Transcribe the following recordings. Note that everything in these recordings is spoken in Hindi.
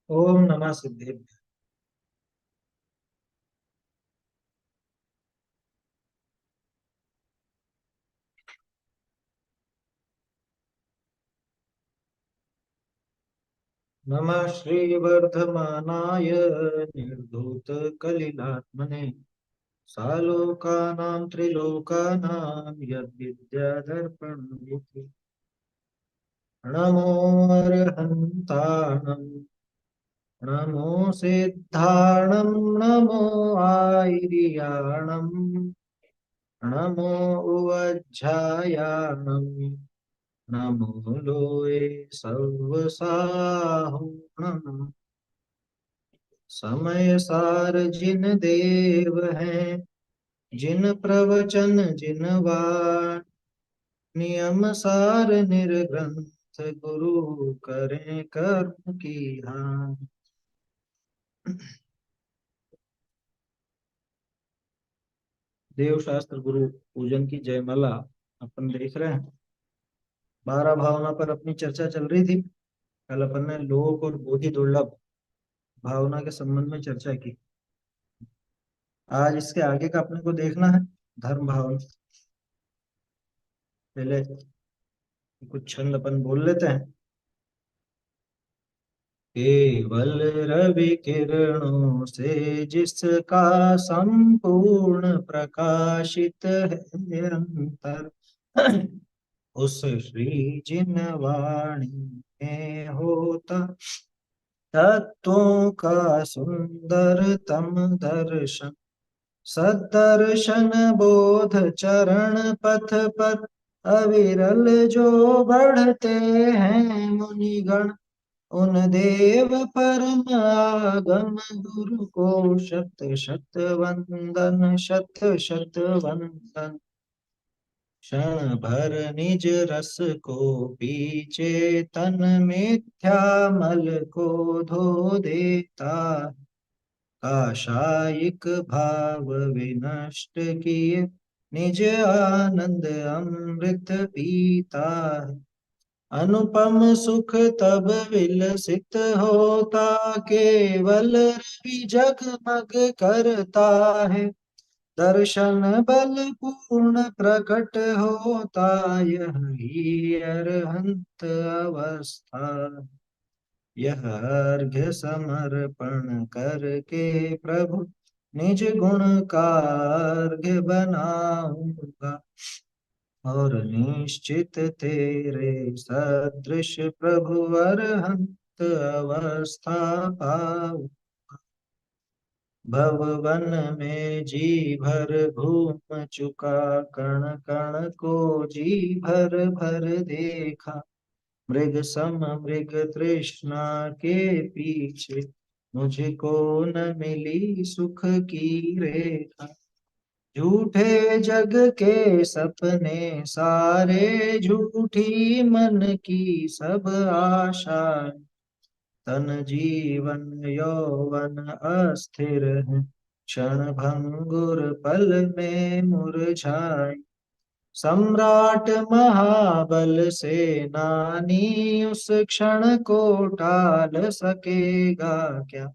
ओम नमः सिद्धेभ्य। नमः श्रीवर्धमानाय निर्धूतकलिलात्मने सालोकानां त्रिलोकानां यद्विद्यादर्पणोति। नमो अर्हन्ताणं नमो सिद्धाणं नमो आयर्याणं नमो उवज्झायाणं नमो लोये सव्वसाहुणम्। समय सार जिन देव हैं, जिन प्रवचन जिन वाण, नियम सार निर्ग्रंथ गुरु करें कर्म की हानि। देव शास्त्र गुरु पूजन की जयमाला अपन देख रहे हैं। 12 भावना पर अपनी चर्चा चल रही थी। कल अपन ने लोक और बोधि दुर्लभ भावना के संबंध में चर्चा की। आज इसके आगे का अपने को देखना है, धर्म भावना। पहले कुछ छंद अपन बोल लेते हैं। केवल रवि किरणों से जिसका संपूर्ण प्रकाशित है अंतर, उस श्री जिन वाणी में होता तत्वों का सुंदरतम दर्शन। सदर्शन बोध चरण पथ पर अविरल जो बढ़ते हैं मुनिगण, उन देव परम आगम गुरु को शत शत वंदन, शत शत वंदन। क्षण भर निज रस को पीछे तन मिथ्या मल को धो देता, काशायिक भाव विनष्ट किए निज आनंद अमृत पीता है। अनुपम सुख तब विलसित होता, केवल रवि जगमग करता है। दर्शन बल पूर्ण प्रकट होता, यही अरहंत अवस्था। यह अर्घ्य समर्पण करके प्रभु निज गुण का अर्घ्य बनाऊंगा, और निश्चित तेरे सदृश प्रभु अरहंत अवस्था पाऊं। भववन में जी भर घूम चुका, कण कण को जी भर भर देखा। मृग सम मृग तृष्णा के पीछे मुझको न मिली सुख की रेखा। झूठे जग के सपने सारे, झूठी मन की सब आशा। तन जीवन यौवन अस्थिर है, क्षण भंगुर पल में मुरझाए। सम्राट महाबल सेनानी उस क्षण को टाल सकेगा क्या।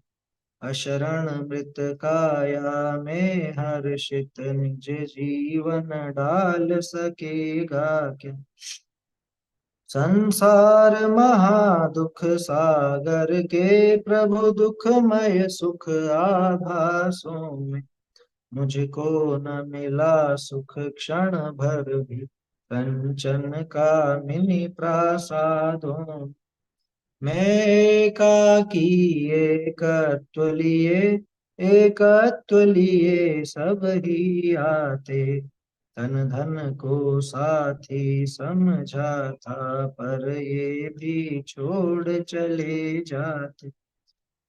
अशरण मृत काया में हर्षित निज जीवन डाल सकेगा क्या। संसार महादुख सागर के प्रभु, दुखमय सुख आभासों में मुझको न मिला सुख क्षण भर भी। कंचन कामिनी प्रासादों मैं एकाकी एकत्व लिए, एकत्व लिए सब ही आते। तन धन को साथी समझा था, पर ये भी छोड़ चले जाते।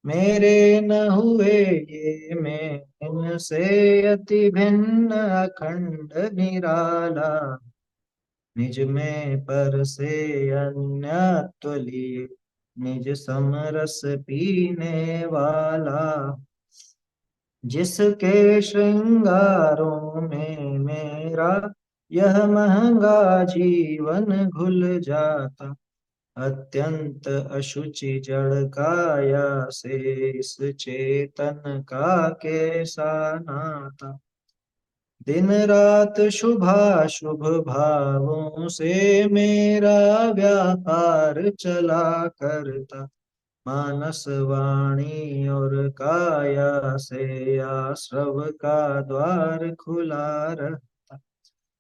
मेरे न हुए ये मैं इनसे अति भिन्न अखंड निराला। निज में पर से अन्यत्व लिए, निज समरस पीने वाला। जिसके श्रृंगारों में मेरा यह महंगा जीवन घुल जाता, अत्यंत अशुचि जड़ काया से इस चेतन का कैसा नाता। दिन रात शुभाशुभ भावों से मेरा व्यापार चला करता। मानस वाणी और काया से आश्रव का द्वार खुला रहता।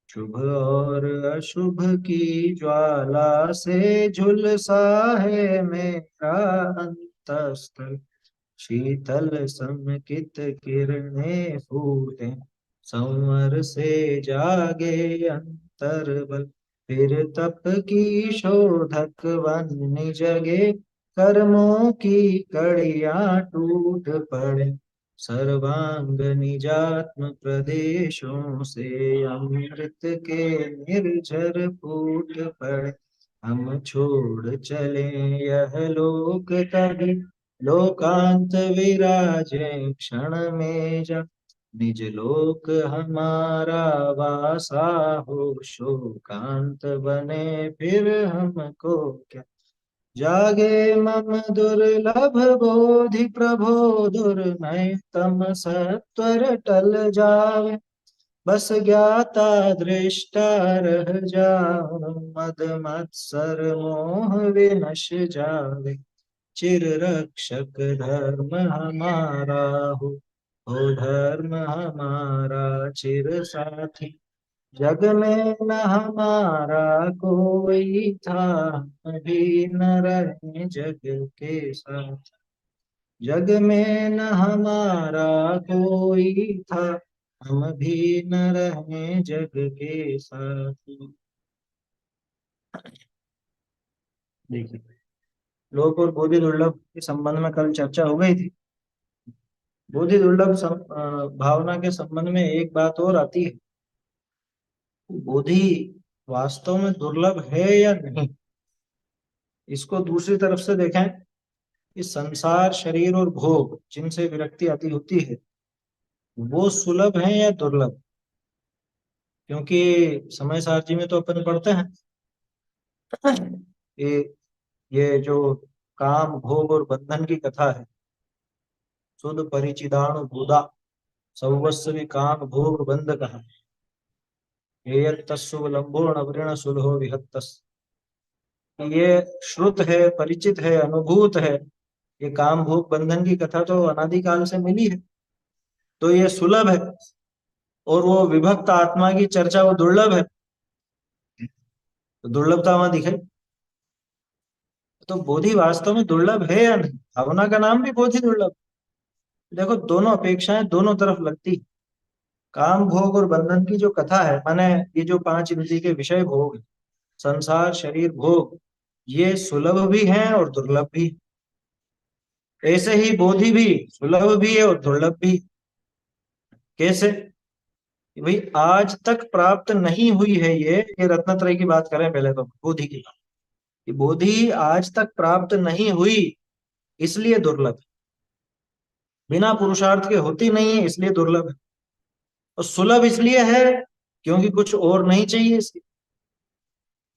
शुभ और अशुभ की ज्वाला से झुलसा है मेरा अंतस्थल। शीतल समकित किरणें फूटे संवर से जागे अंतर्बल। फिर तप की शोधक वन्य जगे कर्मों की कड़ियां टूट पड़े। सर्वांग निजात्म प्रदेशों से अमृत के निर्झर फूट पड़े। हम छोड़ चले यह लोक तभी लोकांत विराजे क्षण में जा। निज लोक हमारा वासा हो शोकांत बने फिर हमको क्या। जागे मम दुर्लभ बोधि प्रभो दुर्मय तम सत्वर टल जावे। बस ज्ञाता दृष्टा रह जाओ मद मत्सर मोह विनश जावे। चिर रक्षक धर्म हमारा हो धर्म हमारा चिर साथी। जग में न हमारा कोई था हम भी न रहे जग के साथ। जग में न हमारा कोई था हम भी न रहे जग के साथ। देखिए, लोक और बोधि दुर्लभ के संबंध में कल चर्चा हो गई थी। बोधि दुर्लभ भावना के संबंध में एक बात और आती है। बोधि वास्तव में दुर्लभ है या नहीं, इसको दूसरी तरफ से देखें कि संसार शरीर और भोग जिनसे विरक्ति आती होती है वो सुलभ है या दुर्लभ। क्योंकि समय सारणी में तो अपन पढ़ते हैं कि ये जो काम भोग और बंधन की कथा है। सुध परिचिदाणु बुधा सर्वस्वी काम भोग बंध कहा। ये तस्सु लंबो नवृण सुलहो विहत्तस। ये श्रुत है, परिचित है, अनुभूत है। ये काम भोग बंधन की कथा तो अनादिकाल से मिली है, तो ये सुलभ है। और वो विभक्त आत्मा की चर्चा वो दुर्लभ है, तो दुर्लभता वहां दिखाई। तो बोधि वास्तव में दुर्लभ है या नहीं, भावना का नाम भी बोधि दुर्लभ। देखो, दोनों अपेक्षाएं दोनों तरफ लगती। काम भोग और बंधन की जो कथा है, माने ये जो पांच इंद्रिय के विषय भोग, संसार शरीर भोग, ये सुलभ भी हैं और दुर्लभ भी। ऐसे ही बोधि भी सुलभ भी है और दुर्लभ भी। कैसे कि भाई आज तक प्राप्त नहीं हुई है ये रत्नत्रय की बात करें पहले तो बोधि की। कि बोधि आज तक प्राप्त नहीं हुई इसलिए दुर्लभ है। बिना पुरुषार्थ के होती नहीं है इसलिए दुर्लभ है। और सुलभ इसलिए है क्योंकि कुछ और नहीं चाहिए इसके।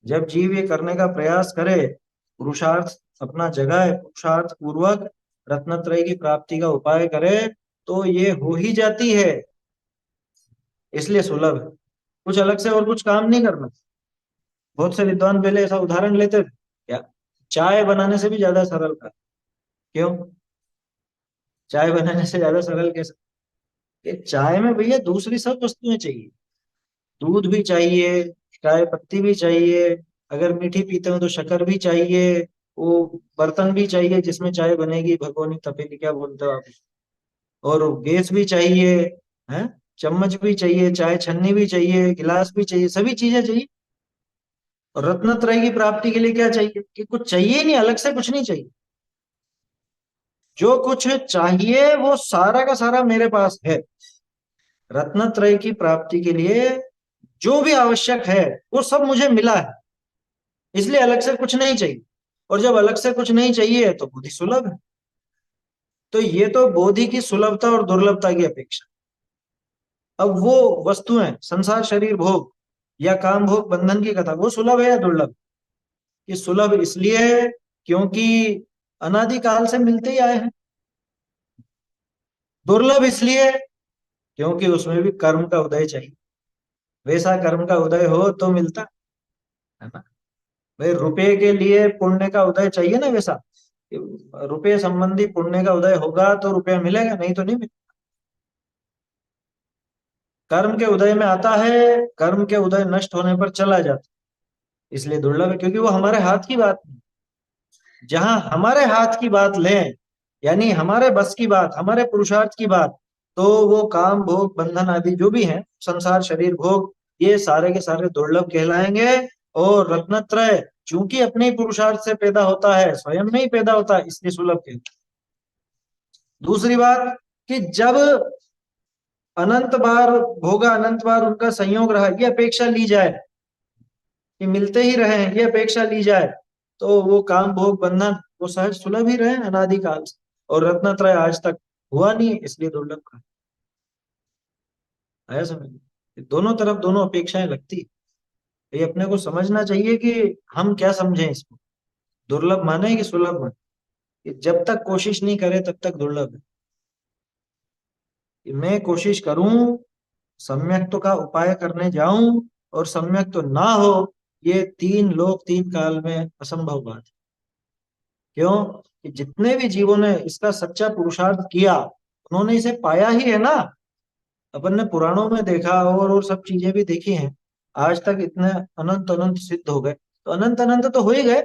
जब जीव ये करने का प्रयास करे, पुरुषार्थ अपना जगाए, पुरुषार्थ पूर्वक रत्नत्रय की प्राप्ति का उपाय करे, तो ये हो ही जाती है, इसलिए सुलभ है। कुछ अलग से और कुछ काम नहीं करना। बहुत से विद्वान पहले ऐसा उदाहरण लेते थे, क्या चाय बनाने से भी ज्यादा सरल था। क्यों चाय बनाने से ज्यादा सरल कैसे? कि चाय में भैया दूसरी सब वस्तुएं चाहिए। दूध भी चाहिए, चाय पत्ती भी चाहिए, अगर मीठी पीते हो तो शक्कर भी चाहिए, वो बर्तन भी चाहिए जिसमें चाय बनेगी, भगोनी तपेली क्या बोलते हो आप, और गैस भी चाहिए, है, चम्मच भी चाहिए, चाय छन्नी भी चाहिए, गिलास भी चाहिए, सभी चीजें चाहिए। और रत्नत्रय की प्राप्ति के लिए क्या चाहिए कि कुछ चाहिए ही नहीं, अलग से कुछ नहीं चाहिए। जो कुछ चाहिए वो सारा का सारा मेरे पास है। रत्नत्रय की प्राप्ति के लिए जो भी आवश्यक है वो सब मुझे मिला है, इसलिए अलग से कुछ नहीं चाहिए। और जब अलग से कुछ नहीं चाहिए तो बुद्धि सुलभ है। तो ये तो बोधि की सुलभता और दुर्लभता की अपेक्षा। अब वो वस्तुएं, संसार शरीर भोग या काम भोग बंधन की कथा, वो सुलभ है या दुर्लभ? कि सुलभ इसलिए है क्योंकि अनादिकाल से मिलते ही आए हैं। दुर्लभ इसलिए क्योंकि उसमें भी कर्म का उदय चाहिए। वैसा कर्म का उदय हो तो मिलता है ना। भाई रुपए के लिए पुण्य का उदय चाहिए ना, वैसा रुपये संबंधी पुण्य का उदय होगा तो रुपया मिलेगा, नहीं तो नहीं मिलेगा। कर्म के उदय में आता है, कर्म के उदय नष्ट होने पर चला जाता है। इसलिए दुर्लभ है क्योंकि वो हमारे हाथ की बात नहीं। जहां हमारे हाथ की बात लें, यानी हमारे बस की बात, हमारे पुरुषार्थ की बात, तो वो काम भोग बंधन आदि जो भी है, संसार शरीर भोग, ये सारे के सारे दुर्लभ कहलाएंगे। और रत्नत्रय चूंकि अपने ही पुरुषार्थ से पैदा होता है, स्वयं में ही पैदा होता है, इसलिए सुलभ कहलाता है। दूसरी बात कि जब अनंत बार भोगा, अनंत बार उनका संयोग रहा, ये अपेक्षा ली जाए कि मिलते ही रहे, ये अपेक्षा ली जाए, तो वो काम भोग बंधन वो सहज सुलभ ही रहे अनादिकाल से। और रत्नत्रय आज तक हुआ नहीं, इसलिए दुर्लभ का आया समझ में? दोनों तरफ दोनों अपेक्षाएं लगती है। ये अपने को समझना चाहिए कि हम क्या समझें इसको, दुर्लभ माने कि सुलभ माने। ये जब तक कोशिश नहीं करे तब तक दुर्लभ है। कि मैं कोशिश करूं, सम्यक का उपाय करने जाऊं और सम्यक ना हो, ये तीन लोक तीन काल में असंभव बात है। क्यों? कि जितने भी जीवों ने इसका सच्चा पुरुषार्थ किया, उन्होंने इसे पाया ही है ना। अपन ने पुराणों में देखा और सब चीजें भी देखी हैं। आज तक इतने अनंत अनंत सिद्ध हो गए, तो अनंत अनंत तो हो ही गए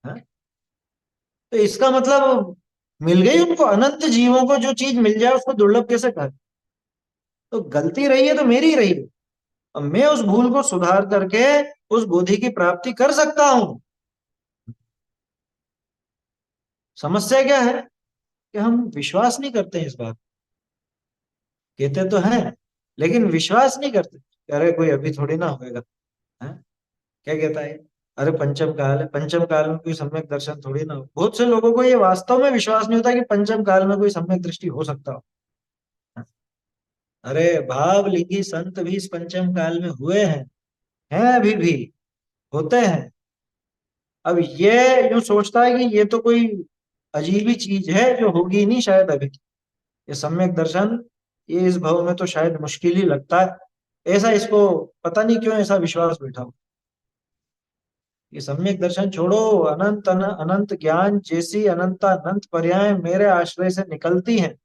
हैं? तो इसका मतलब मिल गई उनको, अनंत जीवों को जो चीज मिल जाए उसको दुर्लभ कैसे कहे? तो गलती रही है तो मेरी ही रही है। अब मैं उस भूल को सुधार करके उस बुद्धि की प्राप्ति कर सकता हूं। समस्या क्या है कि हम विश्वास नहीं करते हैं इस बात। कहते तो हैं लेकिन विश्वास नहीं करते। अरे कोई अभी थोड़ी ना होएगा, है? क्या कहता है? अरे पंचम काल है, पंचम काल में कोई सम्यक दर्शन थोड़ी ना हो। बहुत से लोगों को ये वास्तव में विश्वास नहीं होता कि पंचम काल में कोई सम्यक दृष्टि हो सकता हो। अरे भाव लिंगी संत भी इस पंचम काल में हुए हैं अभी भी होते हैं। अब ये यूं सोचता है कि ये तो कोई अजीब ही चीज है जो होगी ही नहीं शायद अभी। ये सम्यक दर्शन, ये इस भव में तो शायद मुश्किल ही लगता है। ऐसा इसको पता नहीं क्यों ऐसा विश्वास बैठा हो। ये सम्यक दर्शन छोड़ो, अनंत ज्ञान जैसी अनंता अनंत पर्याय मेरे आश्रय से निकलती हैं।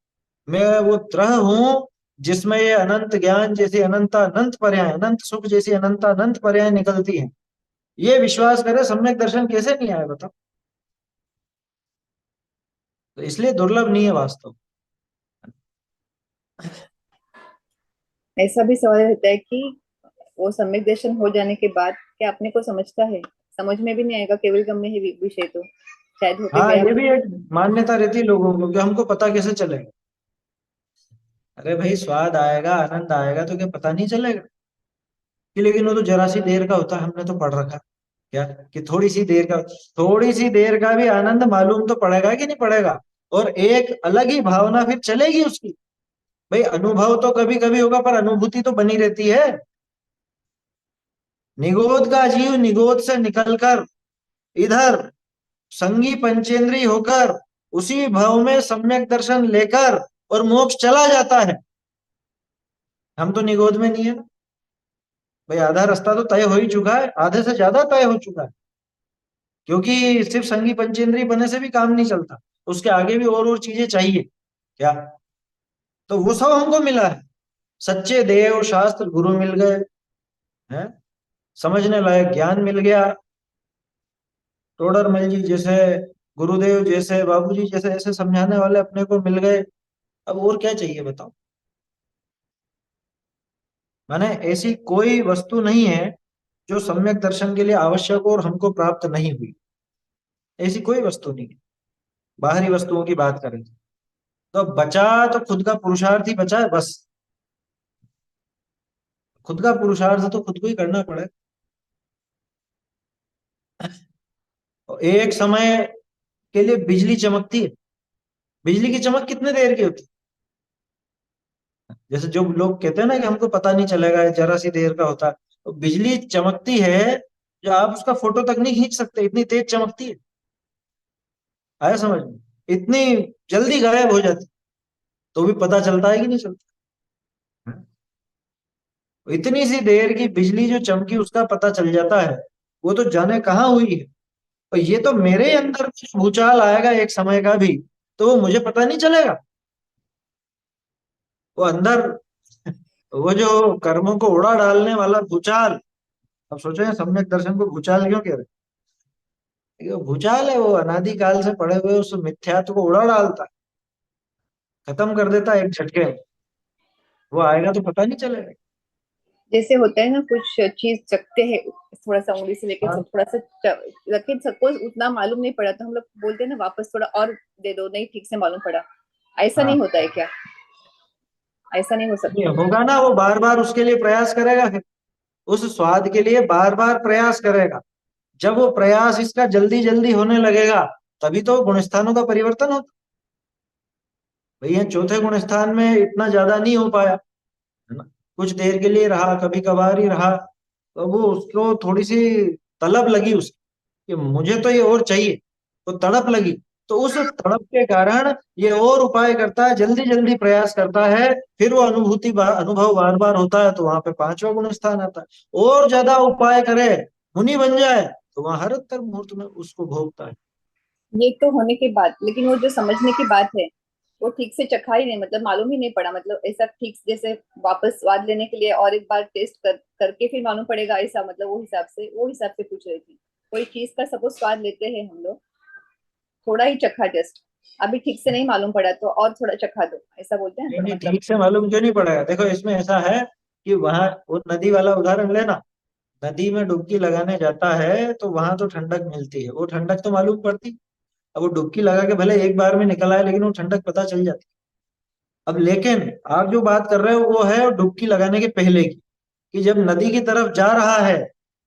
मैं वो त्रह हूं जिसमें ये अनंत ज्ञान जैसी अनंता अनंत पर्याय, अनंत सुख जैसी अनंता अनंत पर्याय निकलती हैं। ये विश्वास करे, सम्यक दर्शन कैसे नहीं आए बताओ? तो इसलिए दुर्लभ नहीं है वास्तव। ऐसा भी सवाल रहता है कि वो सम्यक दर्शन हो जाने के बाद क्या अपने को समझता है? समझ में भी नहीं आएगा, केवल गम्य ही विषय तो शायद होके हाँ, गया। ये भी एक मान्यता रहती है लोगों को कि हमको पता कैसे चलेगा। अरे भाई स्वाद आएगा, आनंद आएगा तो क्या पता नहीं चलेगा? कि लेकिन वो तो जरा सी देर का होता है, हमने तो पढ़ रखा। क्या कि थोड़ी सी देर का भी आनंद मालूम तो पड़ेगा कि नहीं पड़ेगा? और एक अलग ही भावना फिर चलेगी उसकी। भाई अनुभव तो कभी कभी होगा पर अनुभूति तो बनी रहती है। निगोद का जीव निगोद से निकलकर इधर संगी पंचेंद्री होकर उसी भाव में सम्यक दर्शन लेकर और मोक्ष चला जाता है। हम तो निगोद में नहीं है ना। भाई आधा रास्ता तो तय हो ही चुका है, आधे से ज्यादा तय हो चुका है। क्योंकि सिर्फ संगी पंचेंद्री बनने से भी काम नहीं चलता, उसके आगे भी और चीजें चाहिए। क्या? तो वो सब हमको मिला है। सच्चे देव शास्त्र गुरु मिल गए हैं, समझने लायक ज्ञान मिल गया। टोडरमल जी जैसे, गुरुदेव जैसे, बाबूजी जैसे ऐसे समझाने वाले अपने को मिल गए। अब और क्या चाहिए बताओ? माने ऐसी कोई वस्तु नहीं है जो सम्यक दर्शन के लिए आवश्यक हो और हमको प्राप्त नहीं हुई। ऐसी कोई वस्तु नहीं है। बाहरी वस्तुओं की बात करें तो बचा तो खुद का पुरुषार्थ ही बचा है बस। खुद का पुरुषार्थ तो खुद को ही करना पड़े। एक समय के लिए बिजली चमकती है। बिजली की चमक कितने देर की होती है? जैसे जो लोग कहते हैं ना कि हमको पता नहीं चलेगा, जरा सी देर का होता है, तो बिजली चमकती है जो आप उसका फोटो तक नहीं खींच सकते, इतनी तेज चमकती है। आया समझ में? इतनी जल्दी गायब हो जाती, तो भी पता चलता है कि नहीं चलता? इतनी सी देर की बिजली जो चमकी उसका पता चल जाता है, वो तो जाने कहाँ हुई है। और ये तो मेरे अंदर कुछ भूचाल आएगा एक समय का भी, तो वो मुझे पता नहीं चलेगा। वो अंदर, वो जो कर्मों को उड़ा डालने वाला भूचाल। अब सोचो सम्यक दर्शन को भूचाल क्यों कह रहे हैं? ये भूचाल है, वो अनादि काल से पड़े हुए उस मिथ्यात्व को उड़ा डालता है, खत्म कर देता है एक झटके में। वो आएगा तो पता नहीं चलेगा। जैसे होता है ना, कुछ चीज चखते हैं, थोड़ा सा उंगली से लेके हाँ, थोड़ा सा रखे, सपोज उतना मालूम नहीं पड़ा तो हम लोग बोलते हैं ना वापस थोड़ा और दे दो, नहीं ठीक से मालूम पड़ा। ऐसा नहीं हाँ। होता है क्या? ऐसा नहीं हो नहीं सकता? होगा ना, वो बार बार उसके लिए प्रयास करेगा फिर, उस स्वाद के लिए बार बार प्रयास करेगा। जब वो प्रयास इसका जल्दी जल्दी होने लगेगा, तभी तो गुण स्थानों का परिवर्तन होता। भैया चौथे गुण स्थान में इतना ज्यादा नहीं हो पाया, है ना? कुछ देर के लिए रहा, कभी कभार ही रहा, तो वो उसको थोड़ी सी तलब लगी उसकी कि मुझे तो ये और चाहिए, तो तड़प लगी। तो उस तड़प के कारण ये और उपाय करता है, जल्दी जल्दी प्रयास करता है। फिर वो अनुभव बार बार होता है, तो वहां पे पांचवा गुण स्थान आता है। और ज्यादा उपाय करे, मुनि बन जाए, तो वहां हर उत्तर मुहूर्त में उसको भोगता है। ये तो होने के बाद, लेकिन वो जो समझने की बात है, वो ठीक से चखा ही नहीं, मतलब मालूम ही नहीं पड़ा, मतलब ऐसा ठीक से जैसे वापस स्वाद लेने के लिए और एक बार टेस्ट करके फिर मालूम पड़ेगा, ऐसा मतलब वो हिसाब से पूछ रही थी। कोई चीज का सपोज स्वाद लेते हैं हम लोग, थोड़ा ही चखा जस्ट, अभी ठीक से नहीं मालूम पड़ा तो और थोड़ा चखा दो, ऐसा बोलते हैं नहीं थोड़ा नहीं, मतलब। ठीक से मालूम क्यों नहीं पड़ेगा? देखो इसमें ऐसा है कि वहां वो नदी वाला उदाहरण लेना। नदी में डुबकी लगाने जाता है तो वहां तो ठंडक मिलती है, वो ठंडक तो मालूम पड़ती। अब वो डुबकी लगा के भले एक बार में निकल आए, लेकिन वो ठंडक पता चल जाती। अब लेकिन आप जो बात कर रहे हो वो है डुबकी लगाने के पहले की, कि जब नदी की तरफ जा रहा है,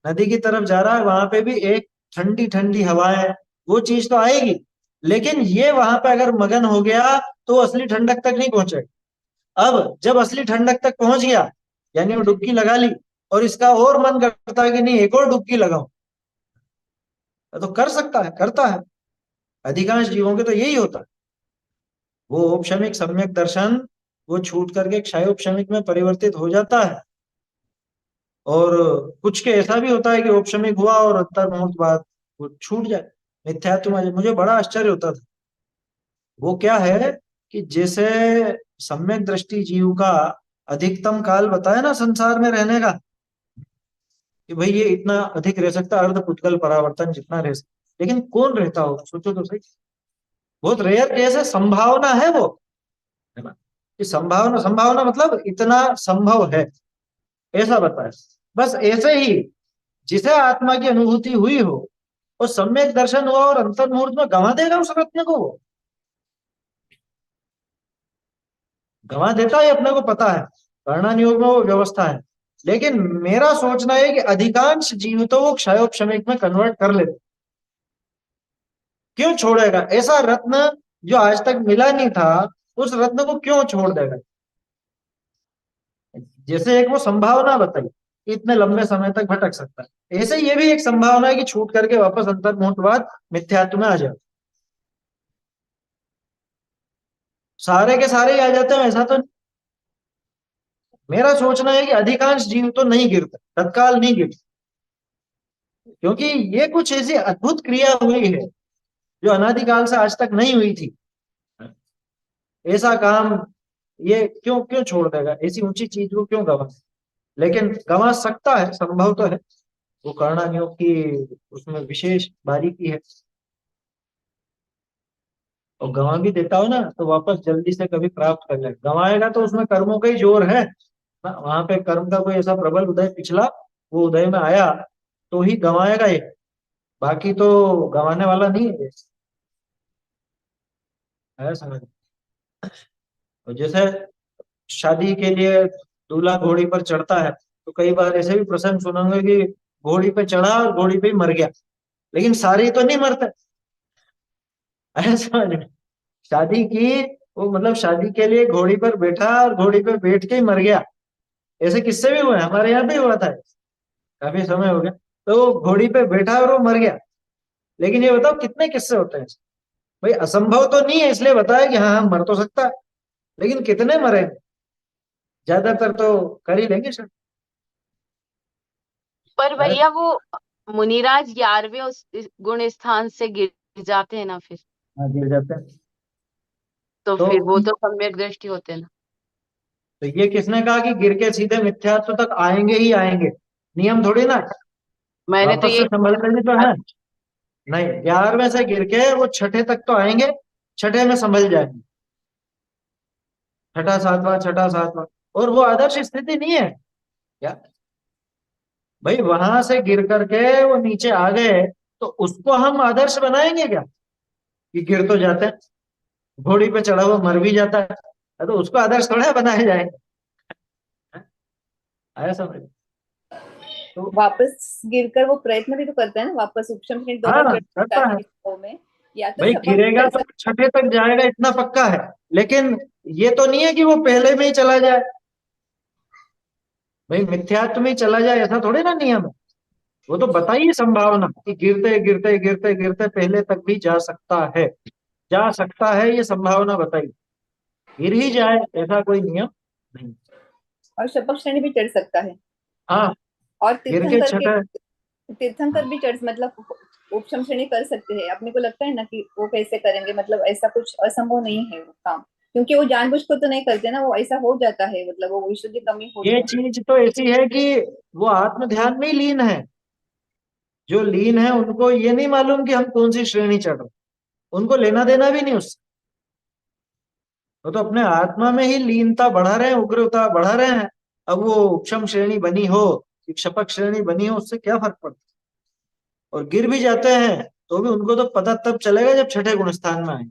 नदी की तरफ जा रहा है, वहां पे भी एक ठंडी ठंडी हवाएं, वो चीज तो आएगी। लेकिन ये वहां पे अगर मगन हो गया, तो वो असली ठंडक तक नहीं पहुंचेगा। अब जब असली ठंडक तक पहुंच गया, यानी वो डुबकी लगा ली, और इसका और मन करता है कि नहीं एक और डुबकी लगाऊं, तो कर सकता है, करता है। अधिकांश जीवों के तो यही होता है। वो औपशमिक सम्यक दर्शन, वो छूट करके क्षयोपशमिक में परिवर्तित हो जाता है। और कुछ के ऐसा भी होता है कि औपशमिक हुआ और अंतर मुहूर्त बाद वो छूट जाए, मिथ्यात्व में। मुझे बड़ा आश्चर्य होता था। वो क्या है कि जैसे सम्यक दृष्टि जीव का अधिकतम काल बताया ना संसार में रहने का, कि भाई ये इतना अधिक रह सकता, अर्ध पुद्गल परावर्तन जितना रह सकता। लेकिन कौन रहता होगा, सोचो तो सही। बहुत रेयर केस है, संभावना है वो, है ना? कि संभावना, संभावना मतलब इतना संभव है, ऐसा बताया। बस ऐसे ही जिसे आत्मा की अनुभूति हुई हो, और सम्यक दर्शन हुआ और अंतर मुहूर्त में गंवा देगा उस रत्न को, वो गंवा देता है, अपने को पता है। वर्णन योग में वो व्यवस्था है। लेकिन मेरा सोचना है कि अधिकांश जीव तो वो क्षयोपशमिक में कन्वर्ट कर लेते। क्यों छोड़ेगा ऐसा रत्न जो आज तक मिला नहीं था? उस रत्न को क्यों छोड़ देगा? जैसे एक वो संभावना बताई कि इतने लंबे समय तक भटक सकता है, ऐसे ये भी एक संभावना है कि छूट करके वापस अंतर्मुहूर्तवाद मिथ्यात्व में आ जाए। सारे के सारे ही आ जाते हैं ऐसा तो नहीं। मेरा सोचना है कि अधिकांश जीव तो नहीं गिरते, तत्काल नहीं गिरते, क्योंकि ये कुछ ऐसी अद्भुत क्रिया हुई है जो अनादिकाल से आज तक नहीं हुई थी। ऐसा काम ये क्यों क्यों छोड़ देगा? ऐसी ऊंची चीज को क्यों गवा? लेकिन गंवा सकता है, संभव तो है। वो कर्णानियों की उसमें विशेष बारीकी है। और गंवा भी देता हो ना, तो वापस जल्दी से कभी प्राप्त कर ले। गंवाएगा तो उसमें कर्मों का ही जोर है ना, वहां पे कर्म का कोई ऐसा प्रबल उदय पिछला वो उदय में आया, तो ही गंवाएगा ये। बाकी तो गंवाने वाला नहीं है ये। है समझ? और जैसे शादी के लिए दूल्हा घोड़ी पर चढ़ता है, तो कई बार ऐसे भी प्रसंग सुनेंगे कि घोड़ी पे चढ़ा और घोड़ी पे ही मर गया। लेकिन सारे तो नहीं मरते, है समझ में? शादी की, वो मतलब शादी के लिए घोड़ी पर बैठा और घोड़ी पे बैठ के ही मर गया। ऐसे किस्से भी हुए हैं, हमारे यहाँ भी हुआ था, काफी समय हो गया। तो वो घोड़ी पे बैठा और वो मर गया। लेकिन ये बताओ कितने किस्से होते हैं। भाई असंभव तो नहीं है इसलिए बताया कि हाँ हाँ मर तो सकता है, लेकिन कितने मरे? ज्यादातर तो कर ही लेंगे सर। पर है? भैया वो मुनिराज 11वें उस इस गुण स्थान से गिर जाते हैं ना फिर, हाँ गिर जाते हैं। तो तो फिर वो तो सम्यक दृष्टि होते हैं ना। तो ये किसने कहा कि गिर के सीधे मिथ्यात्व तक आएंगे ही आएंगे? नियम थोड़ी ना है। मैंने तो वापस से यही सुना संभलते भी तो है। नहीं, 11वें से गिर के वो छठे तक तो आएंगे, छठे में संभल जाएंगे। छठा सातवां, छठा सातवां। और वो आदर्श स्थिति नहीं है क्या? भाई वहां से गिर करके वो नीचे आ गए, तो उसको हम आदर्श बनाएंगे क्या? कि गिर तो जाते हैं, घोड़ी पे चढ़ा हुआ मर भी जाता है, तो उसको आदर्श थोड़ा बनाया जाएगा। आया समझ? तो वापस गिरकर वो प्रयत्न भी तो करता है ना, वापस उपशम श्रेणी हाँ दोबारा चढ़ सकता करता है है। इस भाव में, या तो भाई शपथ गिरेगा चढ़ तो सकता छठे तक जाएगा इतना पक्का है, लेकिन ये तो नहीं है कि वो पहले में ही चला जाए। भाई मिथ्यात्व में ही चला जाए ऐसा थोड़ी ना नियम है। वो तो बताइए संभावना कि गिरते गिरते गिरते गिरते पहले तक भी जा सकता है, जा सकता है, ये संभावना बताइए। गिर ही जाए ऐसा कोई नियम नहीं। है, और शपथ श्रेणी भी चढ़ सकता है, हाँ और गिर के तीर्थंकर के, छठे। तीर्थंकर भी चढ़ मतलब उपशम श्रेणी कर सकते हैं। अपने को लगता है ना कि वो कैसे करेंगे, मतलब ऐसा कुछ असंभव नहीं है वो काम, क्योंकि वो जानबूझ को तो नहीं करते ना, वो ऐसा हो जाता है, मतलब वो ईश्वर की कमी ये होती है। चीज तो ऐसी है कि वो आत्म ध्यान में ही लीन है। जो लीन है उनको ये नहीं मालूम कि हम कौन सी श्रेणी चढ़ रहे हैं। उनको लेना देना भी नहीं उससे। वो तो अपने आत्मा में ही लीनता बढ़ा रहे हैं, उग्रता बढ़ा रहे हैं। अब वो उपशम श्रेणी बनी हो, शपथ श्रेणी बनी हो, उससे क्या फर्क पड़ता है? और गिर भी जाते हैं तो भी उनको तो पता तब चलेगा जब छठे गुण स्थान में आए।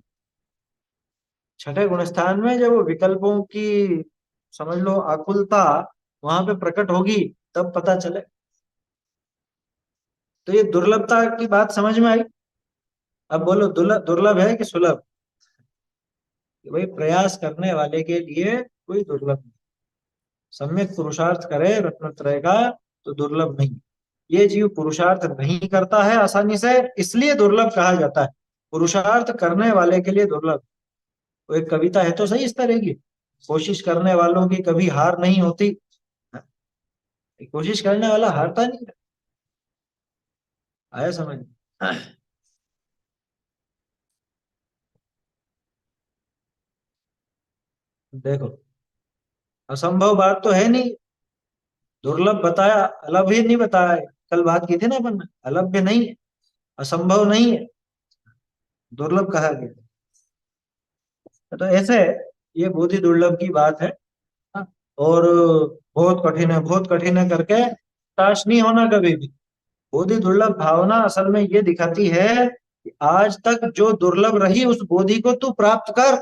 छठे गुण स्थान में जब वो विकल्पों की, समझ लो, आकुलता वहां पे प्रकट होगी, तब पता चले। तो ये दुर्लभता की बात समझ में आई। अब बोलो दुर्लभ दुर्लभ है कि सुलभ? कि भाई प्रयास करने वाले के लिए कोई दुर्लभ नहीं। सम्यक पुरुषार्थ करे रत्नत्रय का तो दुर्लभ नहीं। ये जीव पुरुषार्थ नहीं करता है आसानी से, इसलिए दुर्लभ कहा जाता है। पुरुषार्थ करने वाले के लिए दुर्लभ। वो एक कविता है तो सही इस तरह की, कोशिश करने वालों की कभी हार नहीं होती। कोशिश करने वाला हारता नहीं है। आया समझ? देखो, असंभव बात तो है नहीं। दुर्लभ बताया, अलभ ही नहीं बताया। कल बात की थी ना अपन ने, अलभ्य नहीं है, असंभव नहीं है, दुर्लभ कहा गया। तो ऐसे ये बोधि दुर्लभ की बात है। हाँ, और बहुत कठिन है, बहुत कठिन है करके हताश नहीं होना कभी भी। बोधि दुर्लभ भावना असल में ये दिखाती है कि आज तक जो दुर्लभ रही उस बोधि को तू प्राप्त कर।